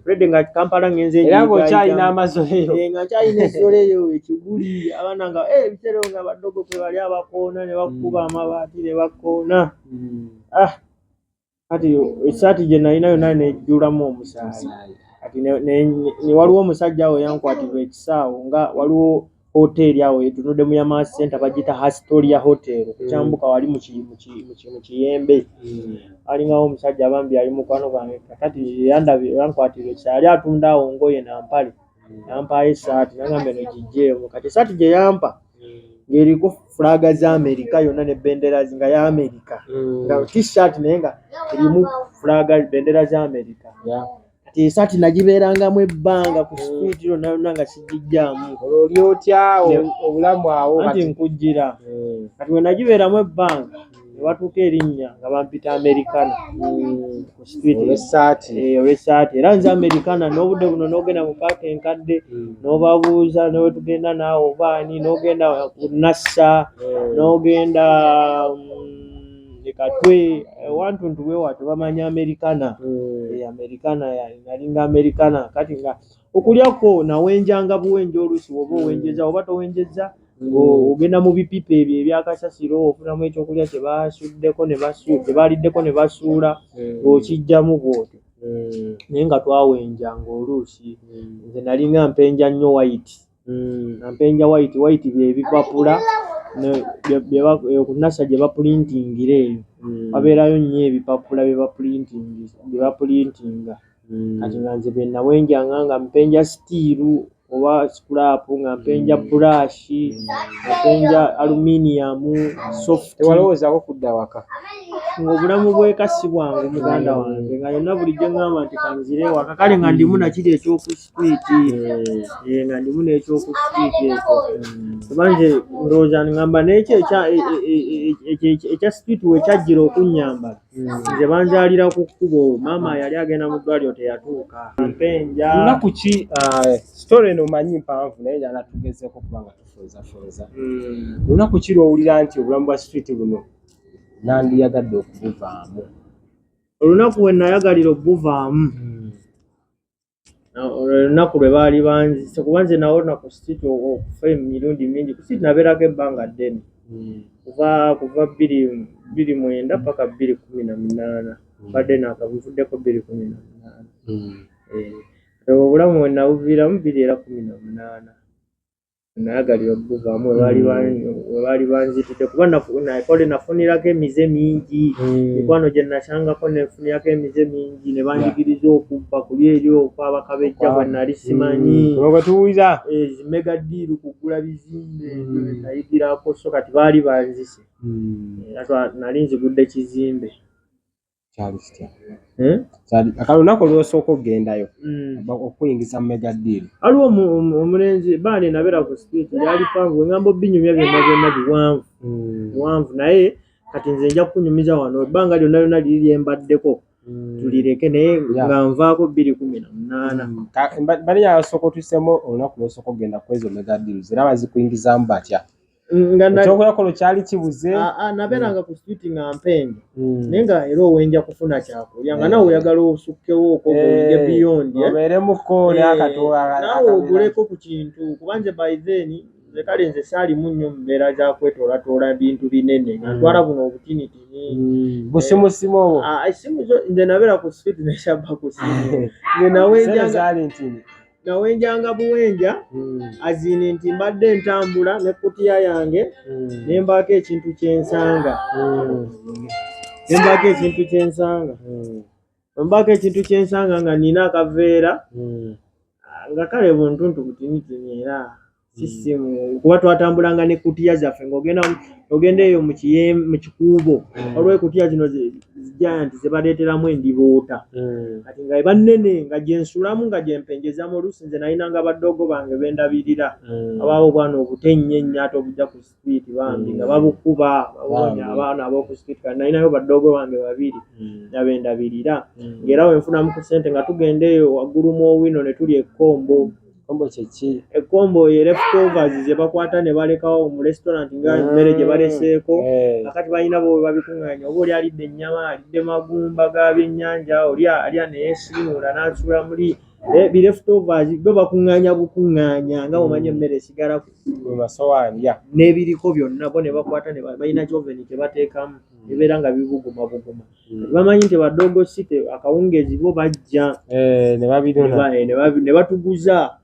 Olwedde nga Kampala ngenze era ng'okyalina amazoleyo, nga nkyalina esoleyo ekiguli, abaana nga ebiseera nga baddogo kwe bali abakoona ne bakuba amabaati ne bakoona. Kati esaati gye nalina yonna nejjulamu omusaayi. Kati ne waliwo omusajja awo yankwatirwa ekisaawo, nga waliwo hoteri awo etunudde mu Yamaha Center bagita Astoria Hotel, kukyambuka wali mu Kiyembe. Alingawo omusajja abambi ali mukwano gwange, kati yankwatirwa ekisaawo, yali atunda awo ngoye nampale, yampaayo esaati nagambe no gijjeemu. Kati esaati gye yampa ng'eriko fulaga za Amerika yonna ne bendera nga ya Amerika, nga t-shirt naye nga erimu fulaga bendera za Amerika. Kati esaati nagibeerangamu ebbanga ku street yonna nga sigijjaamu. oli otya obulamu awo anti nkujjira. Kati we nagibeeramu ebbanga ne batuuka erinnya nga bampita Americana ku street olw'essaati. Era nze Americana n'obudde buno n'ogenda mu paaka enkadde n'obabuuza ne we tugenda naawe obaani, n'ogenda ku Nassa, n'ogenda Katwe, wantuntu weewa tebamanya Americana. Americana nalinga Americana. Kati nga okulyako nawenjanga buwenje oluusi woba owenjeza oba towenjeza, ng'ogenda mu bipipa ebyo ebyakasasiro ofunamu ekyokulya kye baaliddeko ne basuula ng'okijjamu bw'otyo. Naye nga twawenjanga oluusi. Nze nalinga mpenja nnyo white. Mpenja white bye bipapula ku Nassa gye bapulintingira eyo. Wabeerayo nnyo ebipapula bye bapulintinga. Kati nga nze bye nawenjanga nga mpenja stiiru oba scrap, nga mpenja brush, nga mpenja aluminium, soft. Tewalowoozaako kudda waka? Ng'obulamu bw'eka si bwangu muganda wange, nga yonna bulijjo ngamba nti kanzire waka. Kale nga ndimu nakiri ekyoku street, nga ndimu n'ekyoku street ekyo. Kuba nze ndowooza ngamba n'ekyo ekya street we kyajjira okunnyambala. Nze banzaalira ku kkubo, maama yali agenda mu ddwaliro teyatuuka. Mpenja lunaku ki story eno omanyi mpanvu naye njala tugezeeko kuba nga tufunzafunza. Lunaku ki lw'owulira nti obulamu bwa street buno nandiyagadde okubuvaamu? Olunaku we nayagalira okubuvaamu olunaku lwe baali banzise, kuba nze nawona ku street okufa emirundi mingi. Ku street nabeerako ebbanga ddene kuva 2009 paka 2018. Badde nakabuvuddeko 2018. Obulamu we nabuviiramu 2018 nayagalira okubuvaamu we baali banzitudde, kuba nafunirako emize mingi. Mikwano gye nasangako nefunirako emize mingi, ne banjigiriza okubba kuli eri okwabakabejja bwe nali simanyi. Bwe tuwuliza mega deal kugula bizimbe nayigirako, so kati baali banzise. Nali nzigudde kizimbe. Kyali kitya? Akalunaku olw'osooka okgendayo okuyingiza mu mega deal, waliwo omulenzi baani nabeera ku street yali panvu, engambo binyumya byonna biwanvu naye kati nze nja kunyumiza wano ebbanga lyonna liri lyembaddeko tulireke naye nga nvaako 2018 bali yasooka otuisemu olunaku lw'osooka ogenda kwezo mega deals era bazikuyingizamu batya ekyokulakolo kyali kibuze nabeeranga ku street nga mpenja naye nga era owenja kufuna kyakulya nga nawe oyagala osukkewo okoge beyond obeeremuko nawe oguleko ku kintu kubanje by then nze kale nze saalimu nnyo mu mbeera za kwetoolatoola bintu binene nga ntwala buno obutinitini busimusimu obwo esimu nze nabeera ku street nekyabba ku simu nze nawenjanga buwenja azini nti mbadde ntambula nekutiya yange nembaako ekintu kyensanga nga nina akaveera nga kale buntuntu butinitini era sisimu kuba twatambulanga ne kutiya zaffe ng'ogenda eyo mu kikuubo waliwo ekutiya zino giant zebaleeteramu endiboota kati nga eba nnene nga gyensulamu nga gyempenjezamu oluusi nze nalinanga baddogo bange bendabirira abaabo obwana obutennyenya ate obujja ku street bambi nga babukuba babonya abaana ab'oku street kati nalinayo baddogo bange babiri nabendabirira ng'era wenfunamu ku ssente nga tugenda eyo waggulu mu owino ne tuli ekkombo ekkombo ye leftovers ze bakwata ne balekawo mu restaurant nga emmere gye baleseeko akati balina bo babikuŋŋaanya oba oli alidde ennyama alidde magumba ga byennyanja oli alya neyeesiimuula n'asula muli leftovers bo bakuŋŋaanya bukuŋŋaanya nga bw'omanyi emmere esigala mu masowaani n'ebiriko byonna bo ne bakwata balina kyoveni kye bateekamu ebibeera nga bibuguma bamanyi nti baddogo site akawungeezi bo bajja ne batuguza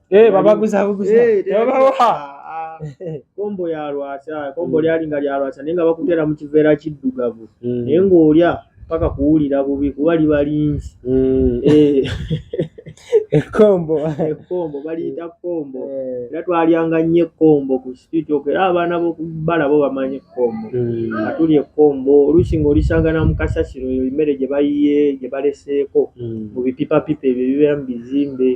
kombo yalwasa kombo lyali nga lyalwasa naye nga bakuteera mu kiveera kiddugavu naye ng'olya paka kuwulira bubi kuba liba lingi ekkombo baliyita kkombo era twalyanga nnyo ekkombo ku street era abaana b'okubbala bo bamanyi ekkombo nga tuli ekkombo oluusi ng'olisangana mu kasasiro eyo emmere gye bayiye gye baleseeko mu bipipapipa ebyo ebibeera mu bizimbe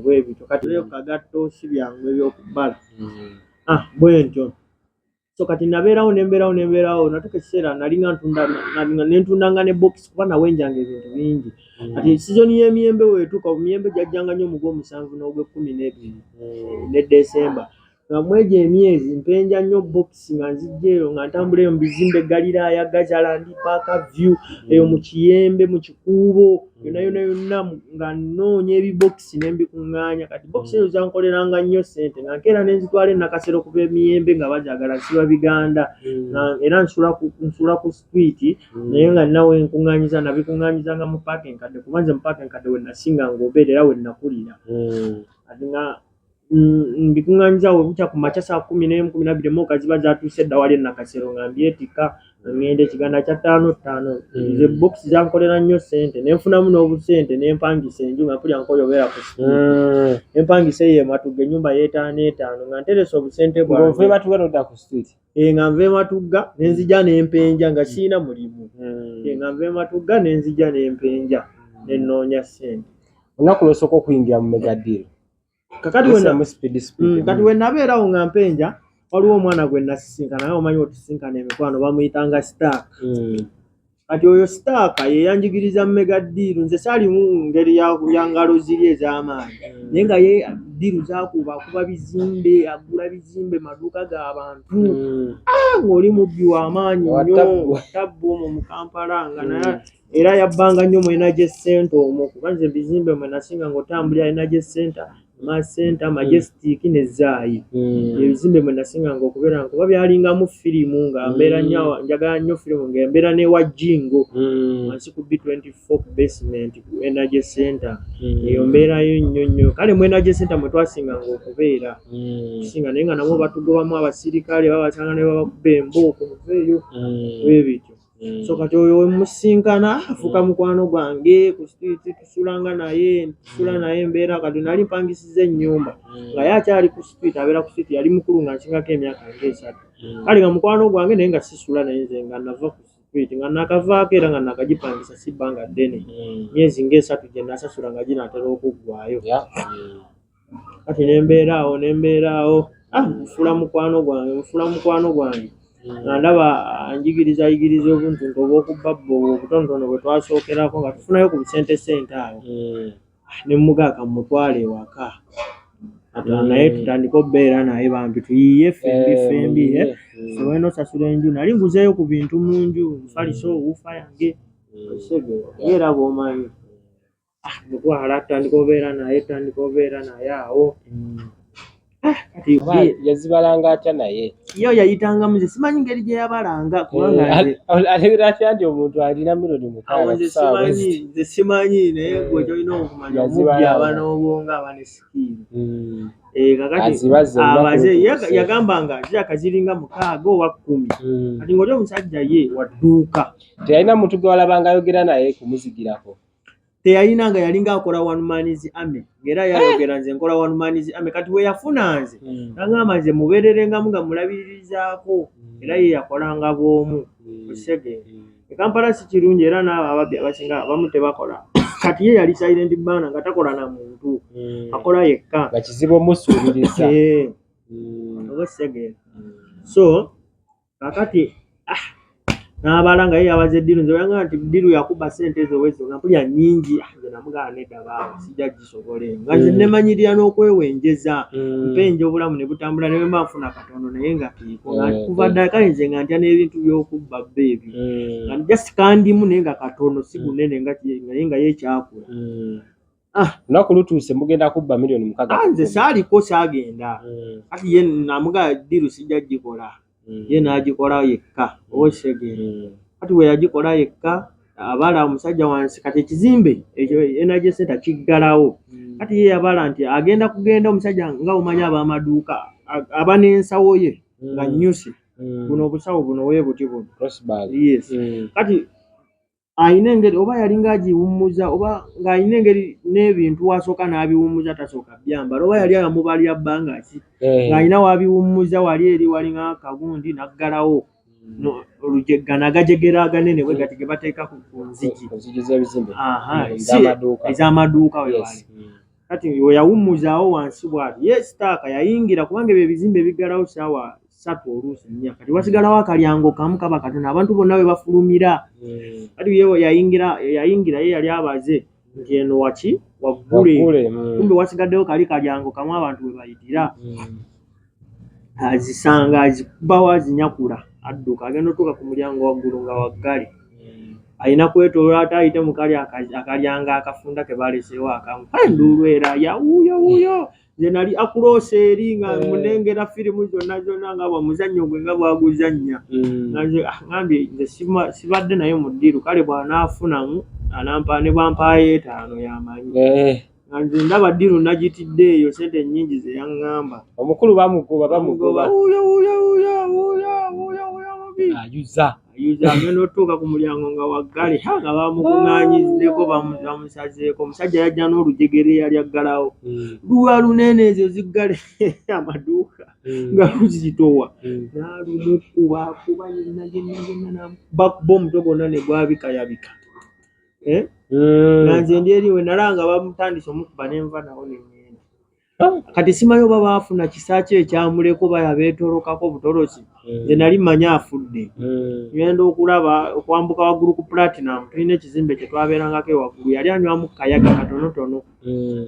bwe bityo kati eyo kagatto si byangu ebyokubbala bwentyo so kati nabeerawo natuka ekiseera nalinga nentundanga ne box kuba nawenjanga ebintu bingi kati sizoni y'emiyembe weetuuka emiyembe gyajjanga nnyo mu gw'omusanvu n'ogw'e12 ne December nga mwegyo emyezi mpenja nnyo box nga nzijja eyo nga ntambula eyo mu bizimbe Galiraaya Gazalandi Park View eyo mu Kiyembe mu Kikuubo yonna nga nnoonya ebibokisi ne mbikuŋŋaanya kati box ezo zankoleranga nnyo ssente nga nkeera ne nzitwala e Nakasero kuba emiyembe nga bajagala siba biganda era nsula ku street naye nga nawe nkuŋŋaanyiza nabikuŋŋaanyizanga mu parking kadde kuba nze mu parking kadde we nasinga ng'obeera we nakulira kati nga mbikuŋŋaanyiza we bukya ku makya saa 11, 12 mooka ziba zatuuse edda wali e Nakasero nga mbyetika ngenda ekiganda kya 5 ze box zankolera nnyo ssente nenfunamu n'obusente nempangisa enju nga mpulya nkoyobeera ku street empangisa eyo Matugga ennyumba ye5 nga nteresa obusente bwange nga nva Matugga nenzija nempenja nga siina mulimu nga nva Matugga nenzija nempenja nenoonya ssente olunaku lw'osooka okuyingira mu mega deal kati we nabeerawo nga mpenja waliwo omwana gwe nasisinkana naye omanyi otusinkana emikwano bamuyitanga Star kati oyo Starka ye yanjigiriza mu mega deal nze saalimu ngeri ya ngalo ziri ez'amaanyi naye nga ye diiru zakuba bizimbe agula bizimbe maduuka g'abantu ng'oli mubbi w'amaanyi nnyo tabbu omwo mu Kampala nga naye era yabbanga nnyo mu Energy Center omwo kuba nze bizimbe mwe nasinga ng'otambulira Energy Center Center Majestic ne Zaayi ebizimbe mwe nasinganga okubeera kuba byalingamu firimu nga mbeera nnyo njagala nnyo firimu ng'embeera n'ewa Jingo wansi ku B24 basement ku Energy Center eyo mbeerayo nnyo kale mu Energy Center mwe twasinganga okubeera kusinga naye nga nabo batugobamu abasirikale babasanga ne babakuba embooko muveeyo bwebityo so kati oyo musinkana afuuka mukwano gwange ku street tusula naye mbeera kati nali mpangisiza ennyumba nga ye akyali ku street abeera ku street yali mukulu nga nsingako emyaka nga 3 kale nga mukwano gwange naye nga sisula naye nze nga nava ku street nga nakavaako era nga nakagipangisa si bbanga ddene myezi nga 3 gye nasasula nga ginaatera okuggwaayo kati nembeeraawo nfula mukwano gwange nga ndaba anjigiriza obuntu obw'okubba bbo obutonotono bwe twasookerako nga tufunayo ku bisente awo ne mmugaaka mutwale ewaka naye tutandika obbeera naye bambi tuyiye fembi sobola osasula enju nali nguzeeyo ku bintu mu nju nfaliso owuufa yange era bw'omanyi mutwala tutandika obeera naye awo yazibalanga atya naye yo yayitanga muze simanyi ngeri gye yabalanga kubanga alabira atya nti omuntu alina miliyoni mukaaga nze simanyi naye gwe kyolina okumanya omubbi aba n'obwongo aba ne sikiiri kakati yagambanga ziraka ziringa 6 oba 10 kati ng'oli omusajja ye wadduuka teyalina muntu gwe walabanga ayogera naye kumuzigirako teyalina nga yalinga akola one man's army ng'era yayogera nze nkola one man's army kati we yafuna nze nagamba nze mubeererengamu nga mulabiririzaako era ye yakolanga bw'omu kusegere Kampala si kirungi era n'abo ababbi abasinga abamu tebakola kati ye yali silent bana nga takola na muntu akola yekka nga kizibu omusuubiriza obusegere so kakati n'abala nga ye yabaze eddiru nze oyanga nti ddiru yakuba sente ezo wezo nga mpulya nnyingi nze namugala nedda baawe sijja gisobole nga nze nemanyirira n'okwewenjeza mpenja obulamu ne butambula ne bwe mba nfuna katono naye nga kiiko nga kuva ddala kale nze nga ntya n'ebintu by'okubba bba ebyo nga just kandimu naye nga katono si gunene naye nga yekyakula lunaku lutuuse mugenda kubba miliyoni 6 nze saaliko saagenda kati ye namugala ddiru sijja gikola ye n'agikola yekka obosegere kati we yagikola yekka abala omusajja wansi kati ekizimbe ekyo energy center kiggalawo kati ye yabala nti agenda kugenda omusajja nga omanyi ab'amaduuka aba n'ensawo ye nga nnyusi buno obusawo buno weebuti buno yes kati ayina engeri oba yalinga agiwummuza oba ng'ayina engeri n'ebintu wasooka n'abiwummuza tasooka byambala oba yali amubalira bbanga ki ng'ayina wabiwummuza wali eri walinga akagundi naggalawo olujegga nagajegera aganene bwe gati ge bateeka ku nzigi ez'amaduuka we wali kati we yawummuzaawo wansi bw'ati ye sitaaka yayingira kubanga ebyo ebizimbe biggalawo saawa 3 oluusi 4 kati wasigalawo akalyango kamu kaba katono abantu bonna we bafulumira kati ye yayingira ye yali abaze nti eno waki waggule kumbe wasigaddewo kali kalyango kamu abantu we bayitira azisanga azikubawo azinyakula adduka agenda otuuka ku mulyango waggulu nga waggale ayina kwetoloola ate ayite mu kali akalyanga akafunda ke baleseewo akamu enduulu era yawuuyawuuyo nze nali akuloosa eri nga munengera firimu zonna nga bwamuzannyo gwe nga bwaguzannya ngambye nze sibadde naye mu ddiru kale bw'anaafunamu anampa ne bwampaayo 5 yamanyi nga nze ndaba ddiru nagitidde eyo sente nnyingi ze yaŋŋamba omukulu bamugoba ayuza agenda otuuka ku mulyango nga waggale nga bamukuŋŋaanyiziddeko bamusazeeko omusajja yajja n'olujegere yali aggalawo luwa lunene ezo ziggale amaduuka nga luzitowa n'alumukubakuba yenna bakuba omutwe gwonna ne gwabikayabika nga nze ndi eri we nalanga bamutandise omukuba nenva nawo neŋŋenda kati simanyi oba baafuna kisaaki ekyamuleko baya beetolokako butolosi nze nali mmanyi afudde ngenda okulaba okwambuka waggulu ku platinum tulina ekizimbe kye twabeerangako ewaggulu yali anywamu kayaga katonotono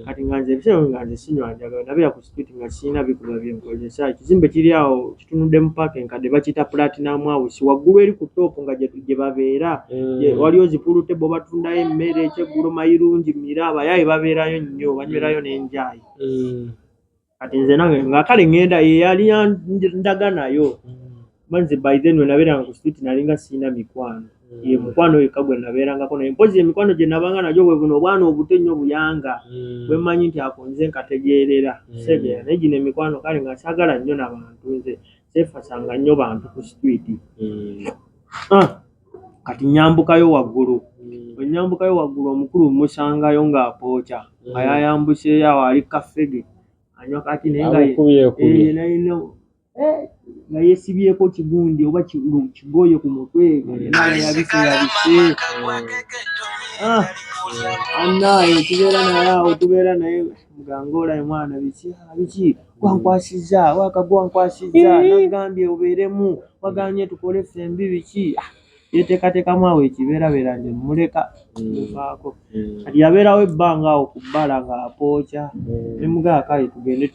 kati nga nze ebiseera nga nze sinywanjaga nabeera ku street nga sirina bikuba byenkozesa ekizimbe kiri awo kitunudde mu paaka enkadde bakiyita platinum house waggulu eri ku top nga gye babeera waliyo zipulute bo batundayo emmere ekyeggulo mayirungi mira abayaayi babeerayo nnyo banywerayo n'enjaayi kati nze nange nga kale ŋŋenda ye yali ndaga nayo manzi by then we nabeeranga ku street nalinga sirina mikwano ye mukwano yekka gwe nabeerangako naye mpozi emikwano gye nabanga nagyo bwe buno obwana obuto ennyo buyanga bwe mmanyi nti akonze nkategeerera segera naye gino emikwano kale nga saagala nnyo n'abantu nze seefasanga nnyo bantu ku street kati nyambukayo waggulu bwe nyambukayo waggulu omukulu musangayo ng'apookya nga yayambuseeyo awo ali kafege anywa kati naye nga nga yeesibyeko kigundi oba kigoye ku mutwe yabise Annaye tubeera naye awo tubeera naye mugangola mwana biki gwankwasizza wakagwankwasizza nagambye obeeremu waganye tukole ffembi biki yeteekateekamu awo ekibeerabeera nze muleka muvaako kati yabeerawo ebbanga awo ku bbala ng'apookya ne mugaakale tugende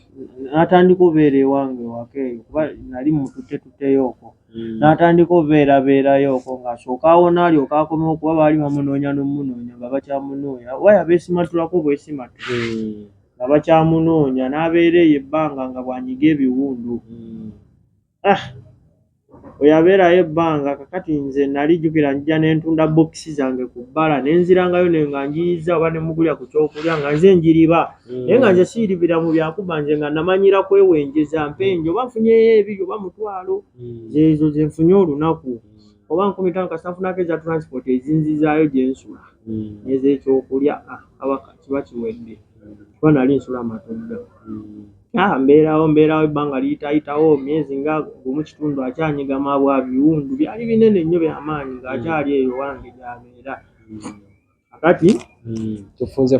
n'atandika obeera ewange waka eyo kuba nali mututeyo okwo n'atandika obeerabeerayo okwo ng'asooka awo n'alyoka akomewo kuba baali bamunoonya n'omunoonya nga bakyamunoonya oba yabeesimatulako bwesimatula nga bakyamunoonya n'abeera eyo ebbanga nga bwanyiga ebiwundu bwe yabeerayo ebbanga kakati nze nalijjukira njja ne ntunda bokisi zange ku bbala ne nzirangayo nga njiyizza oba ne mugulya ku kyokulya nga nze njiriba naye nga nze siiribira mu byakuba nze nga namanyira kwewenjeza mpenjo oba nfunyeyo ebiri oba mutwalo ezo ze nfunye olunaku oba 15 kasita nfunako eza transport ezinzizaayo gye nsula ez'ekyokulya abaka kiba kiwedde kuba nali nsula Matunda. Mbeerawo ebbanga liyitayitawo myezi nga gumu kitundu akyanyigama bwa biwundu byali binene nnyo by'amaanyi ng'akyali eyo wange gy'abeera kakati tufunze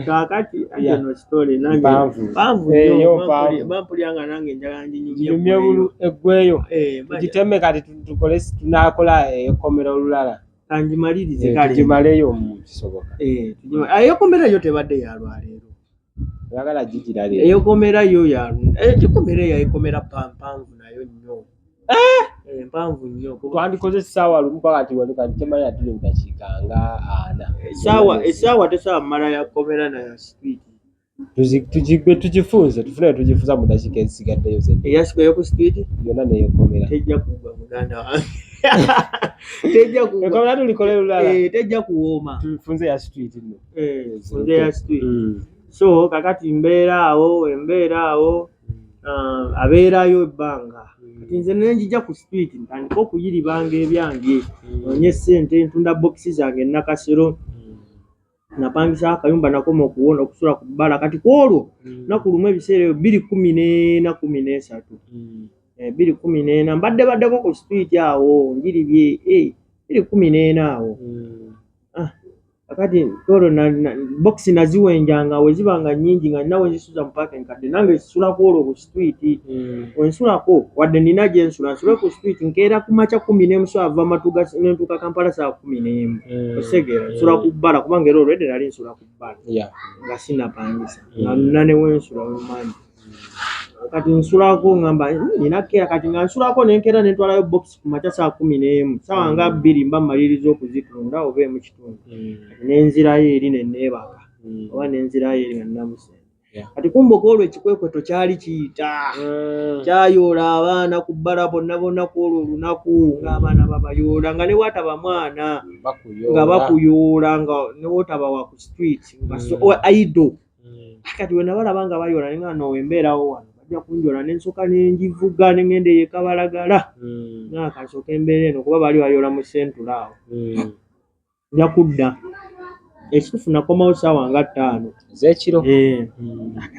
kakati eno story nange mpanvu nnyo bampulya nange njagala nginyumye eggweyo tugiteme kati tukole tunaakola ekkomera olulala kangimalirize kale tugimaleyo kisoboka eyokomera yo tebadde yalwaleero yagala jijira leero eyokomera yo gikomera eyayikomera mpanvu nayo nnyo mpanvu nnyo twandikoze essaawa lumu pakati wano kati temanya tuli mu dakiika nga 4 essaawa tesaawa mmala yakomera nayo street tugifunze tufune tugifunza mu dakiika ezisigaddeyo zenna eyasigayo ku street yonna neyekomera tejja kugwa muganda wange ekomera tulikole lulala tejja kuwooma tufunze ya street nno funze ya street so kakati embeera awo abeerayo ebbanga kati nze nenjija ku street ntandika okuyiribanga ebyange nonye ssente ntunda bokisi zange nakasero napangisa akayumba nakoma okuwona okusula ku bbala kati kwolwo naku lumu ebiseera ebyo 2013 2014 mbaddeko ku street awo njiribye 2014 awo kakati tolo boxi naziwenjanga wezibanga nnyingi nga ninawe nzisuza mu parking kadde nange nsisulako olwo ku street wensulako wadde nina gye nsula nsule ku street nkeera ku makya 11 ava Matuga nentuuka Kampala saa 11 osegeera nsula ku bbala kubanga era olwedde nali nsula ku bbala nga sinapangisa nga nina ne wensula wemanyi kati nsulako ngamba nina keera kati nga nsulako nenkeera nentwalayo box ku makya saa 11 sawa nga 2 mba mmaliriza okuzitunda oba emu kitundu nenzirayo eri neneebaka oba nenzirayo eri nga nnamusente kati kumbuka olwo ekikwekweto kyali kiyita kyayoola abaana ku bbala bonna kwolwo olunaku ng'abaana babayoola nga ne wataba mwana nga bakuyoola nga ne wotabawa ku street aido kati we nabalaba nga bayoola nenga nowembeerawo wano bajja kunjola nensooka nengivuga nengenda ey'Ekabalagala nakasooka embeera eno kuba bali bayoola mu sentula awo nja kudda ekituufu nakomawo ssaawa nga 5 ez'ekiro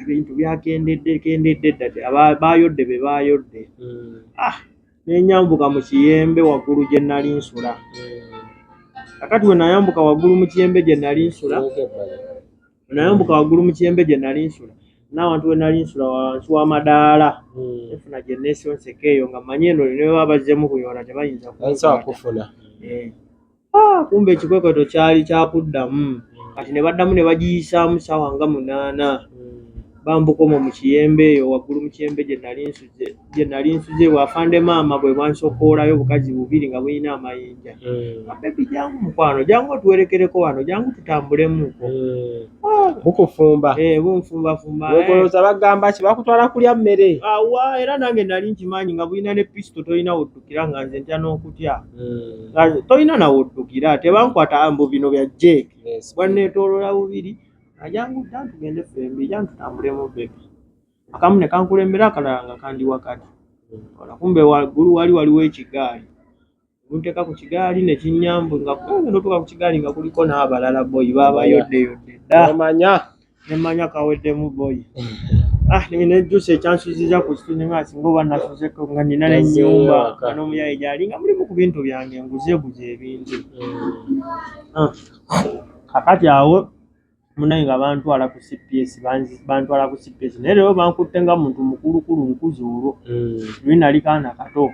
ebintu byakendedde ddala bayodde be bayodde nenyambuka mu kiyembe waggulu gye nali nsula kakati we nayambuka waggulu mu kiyembe gye nali nsula n'abantu we nali nsula wansi w'amadaala nfuna gye neesonseka eyo nga manyi eno ne baba bazzemu kuyoola tebayinza kufuna kumbe ekikwekweto kyali kyakuddamu kati ne baddamu ne bagiyisaamu ssaawa nga 8 bambuka omwo mu kiyembe eyo waggulu mu kiyembe gye nali nsuze bw'afande maama bwe bwansokoolayo bukazi bubiri nga bulina amayinja bebi jangu mukwano jangu otuwerekereko wano jangu tutambulemuko bukufumba bunfumbafumba wekolooza bagamba ki bakutwala kulya mmere awa era nange nali nkimanyi nga bulina ne pisito tolina woddukira nga nze ntya n'okutya tolina nawoddukira tebankwata mbu bino bya jeeki bwanneetooloola bubiri ajangu dda tugende ffembi jangu tutambulemu bebi akamu ne kankulembera akalala nga kandi wakati kumbe waggulu waliwo ekigaali nteeka ku kigaali ne kinyambu nga notuuka ku kigaali nga kuliko n'abalala boyi babayodde dda omanya nemanya kaweddemu boyi nina juice ekyansuziza ku kitundu nga singa oba nasozeko nga nina n'ennyumba nga n'omuyayi gyali nga mulimu ku bintu byange nguzeeguze ebintu. Kakati awo munaye nga bantwala ku CPS bantwala ku CPS naye leero bankutte nga muntu mukulukulu nkuze olwo lwe nali kaana kato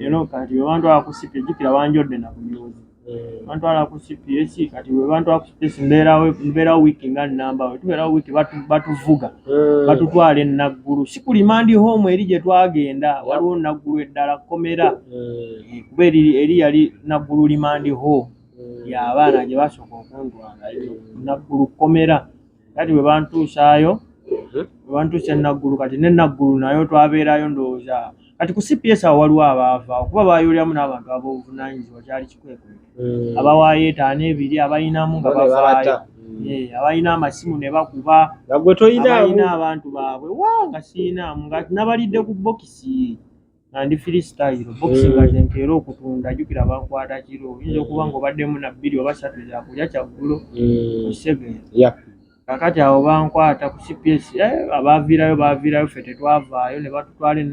eno kati bwe bantwala ku CPS jjukira banjodde na bunyozi bantwala ku CPS kati bwe bantwala ku CPS mbeerawo wiiki nga nnamba we tubeerawo wiiki batuvuga batutwala e Naggulu si ku rimandi home eri gye twagenda waliwo Naggulu eddala komera kuba eri yali Naggulu rimandi home y'abaana gye basooka okuntwala Naggulu komera kati bwe bantuusaayo e Naggulu kati ne Naggulu nayo twabeerayo ndowooza kati ku CPS awo waliwo abaava okuba baayolyamu n'abantu ab'obuvunaanyizibwa kyali kikwekwe abawaayo 5-2 abayinamu nga bavaayo abalina amasimu ne bakuba abalina abantu baabwe nga siinaamu nga nabalidde ku bokisi nga ndi freestyle bokisi nga nkeera okutunda jjukira bankwata kiro oyinza okuba ng'obaddemu na 2 oba 3 zakulya kyaggulo osegera kakati awo bankwata ku CPS abaviirayo ffe tetwavaayo ne batutwala e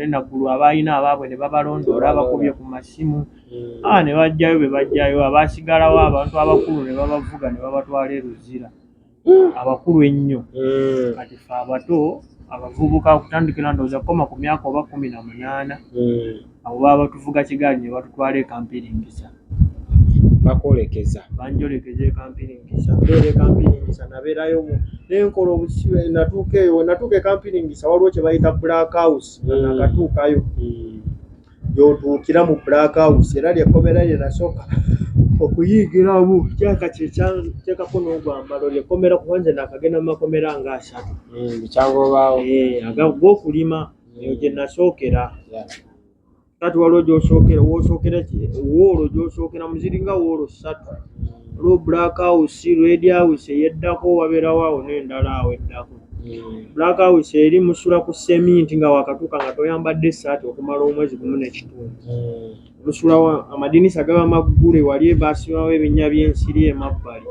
Naggulu abalina abaabwe ne babalondoola abakubye ku masimu ne bajjayo be bajjayo abaasigalawo abantu abakulu ne babavuga ne babatwala e Luzira abakulu ennyo kati ffe abato abavubuka okutandikira ndowooza kukoma ku myaka oba 18 abo baba batuvuga kigaali ne batutwala e Kampiringisa bakolekeza banjolekeza e Kampiringisa mbeera e Kampiringisa nabeerayo nenkola obusibe natuuka e Kampiringisa waliwo kye bayita Black House nakatuukayo gy'otuukira mu Black House era lyekkomera lye nasooka okuyingiramu kyaka kyekako n'ogwambalo lyekkomera kuba nze nakagenda mu makomera nga 3 bukyangobaawo ag'okulima eyo gye nasookera kati waliwo wosookera woolo gy'osookera muziringa woolo 3 waliwo Black House Red House eyeddako wabeerawo awo n'endala awo eddako Black House eri musula ku seminti nga wakatuuka nga toyambadde essaati okumala omwezi gumu n'ekitundu musula amadinisa gaba maggule wali baasibawo ebinnya by'ensiri emabbali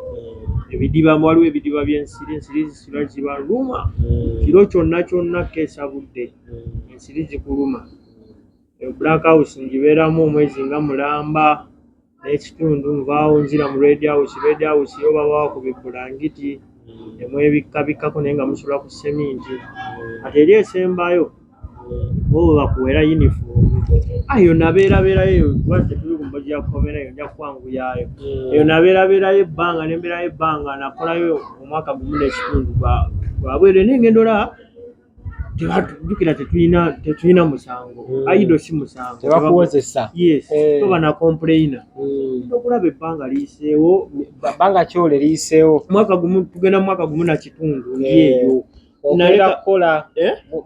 ebidiba waliwo ebidiba by'ensiri ensiri zisula zibaluma kiro kyonna keesa budde ensiri zikuluma Black House ngibeeramu omwezi nga mulamba n'ekitundu nvaawo nzira mu Red House yo baba bakubye bulangiti emwebikkako naye nga musula ku seminti ate eri esembayo bo bakuwera yunifoomu yo nabeerabeerayo kuba tetuli ku mbozi ya komera yo nja kwanguyayo eyo nabeerabeerayo ebbanga nembeerayo ebbanga nakolayo omwaka gumu n'ekitundu gwabwere naye ngendola tebajjukira tetulina musango aido si musango tebakuwozesa toba na complaina okulaba ebbanga liyiseewo bbanga kyole liyiseewo mwaka gumu tugenda mu mwaka gumu na kitundu ndieyo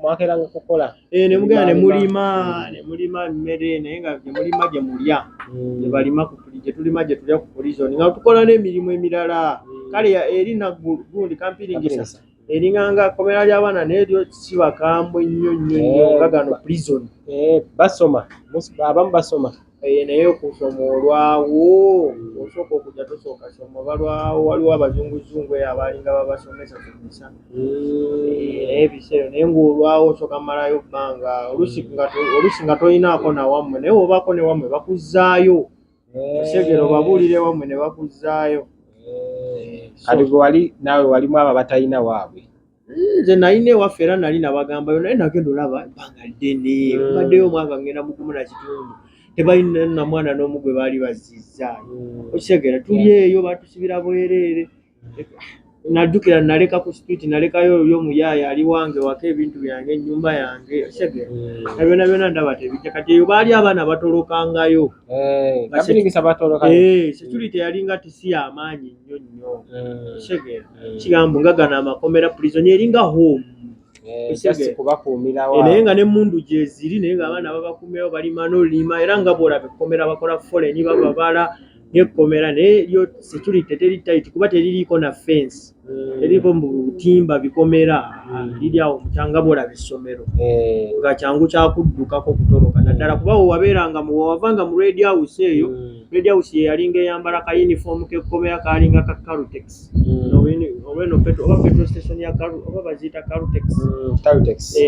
mwakeranga kukola nemugenda nemulima emmere naye nga gyemulima gye mulya gyebalima gye tulima gye tulya ku prison nga tukola n'emirimu emirala kale eri Naggulu Kampiringisa eringanga komera ly'abaana n'eryo si bakambwe nnyo nga gano prison basoma abamu basoma naye okusoma olwawo osooka okujja tosooka soma balwawo waliwo abazunguzungu eyo abalinga babasomesa naye ebiseera naye ng'olwawo osooka malayo bbanga oluusi nga tolinaako nawammwe naye obaako ne wammwe bakuzzaayo osegera obabuulire wammwe ne bakuzzaayo kati gwe wali naawe walimu abo batalina waabwe nze nalina ewaffe era nali nabagambayo naye nagenda olaba ebbanga ddene baddeyo omwaka ngenda mu gumu na kitundu tebalina na mwana n'omu gwe baali bazizzaayo okisegera tuli eyo batusibira bwereere najjukira naleka ku street nalekayo oyo muyaaya ali wange waka ebintu byange ennyumba yange okisegera byonna byonna ndaba tebijja kati eyo baali abaana batolokangayo security yalinga tisi y'amaanyi nnyo okisegera kigambo nga gano amakomera prison eringa home naye nga n'emmundu gyeziri naye nga abaana babakumirawo balima n'olima era nga bw'olaba ekkomera bakola foleni bababala n'ekkomera naye yo security teri tight kuba teririiko na fence eripo butimba bikomera liri awo mukyanga bolaba essomero nga kyangu kyakuddukako kutoloka naddala kuba wabeeranga wavanga mu radio house eyo radio house yeyalinga eyambala ka uniform kekkomera kalinga ka Carutex oweno petrol station ya oba baziyita Carutex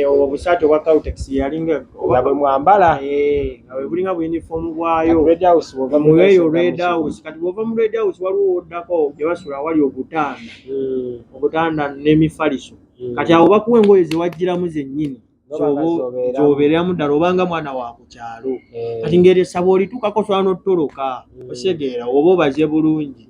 obusaati obwa Carutex yeyalinga bwe mwambala nga bwe bulinga bu uniform bwayo radio house bwova mu radio house kati bwova mu radio house waliwo oddako gye basula wali obutanda n'emifaliso kati awo bakuwa engoye ze wajjiramu zennyini zobeeramu ddala obanga mwana wa ku kyalo kati ngeri essaba olituukako sobola n'ottoloka osegeera oba obaze bulungi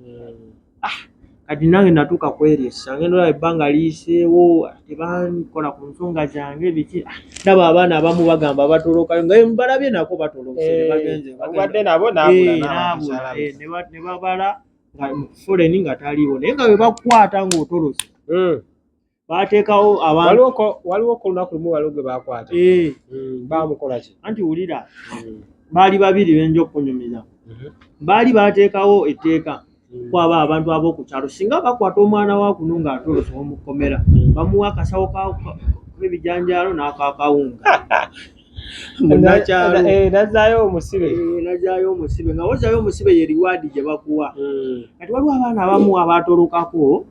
kati nange natuuka kweryesa ngenda olaba ebbanga liyiseewo tebankola ku nsonga zange biki ndaba abaana abamu bagamba batolokayo nga balabye nako batolokse bagenze nabo ne babala nga foleni nga taliiwo naye nga bwe bakwata ng'otolose bateekawo abantu waliwo ku lunaku lumu waliwo gwe bakwata bamukola ki anti wulira baali babiri benja okunyumiza baali bateekawo etteeka kwaba abantu ab'oku kyalo singa bakwata omwana wa kuno ng'atolose omukomera bamuwa akasawo k'ebijanjaalo n'akakawunga nazaayo omusibe nga wozaayo omusibe ye riwaadi gye bakuwa kati waliwo abaana abamu abaatolokako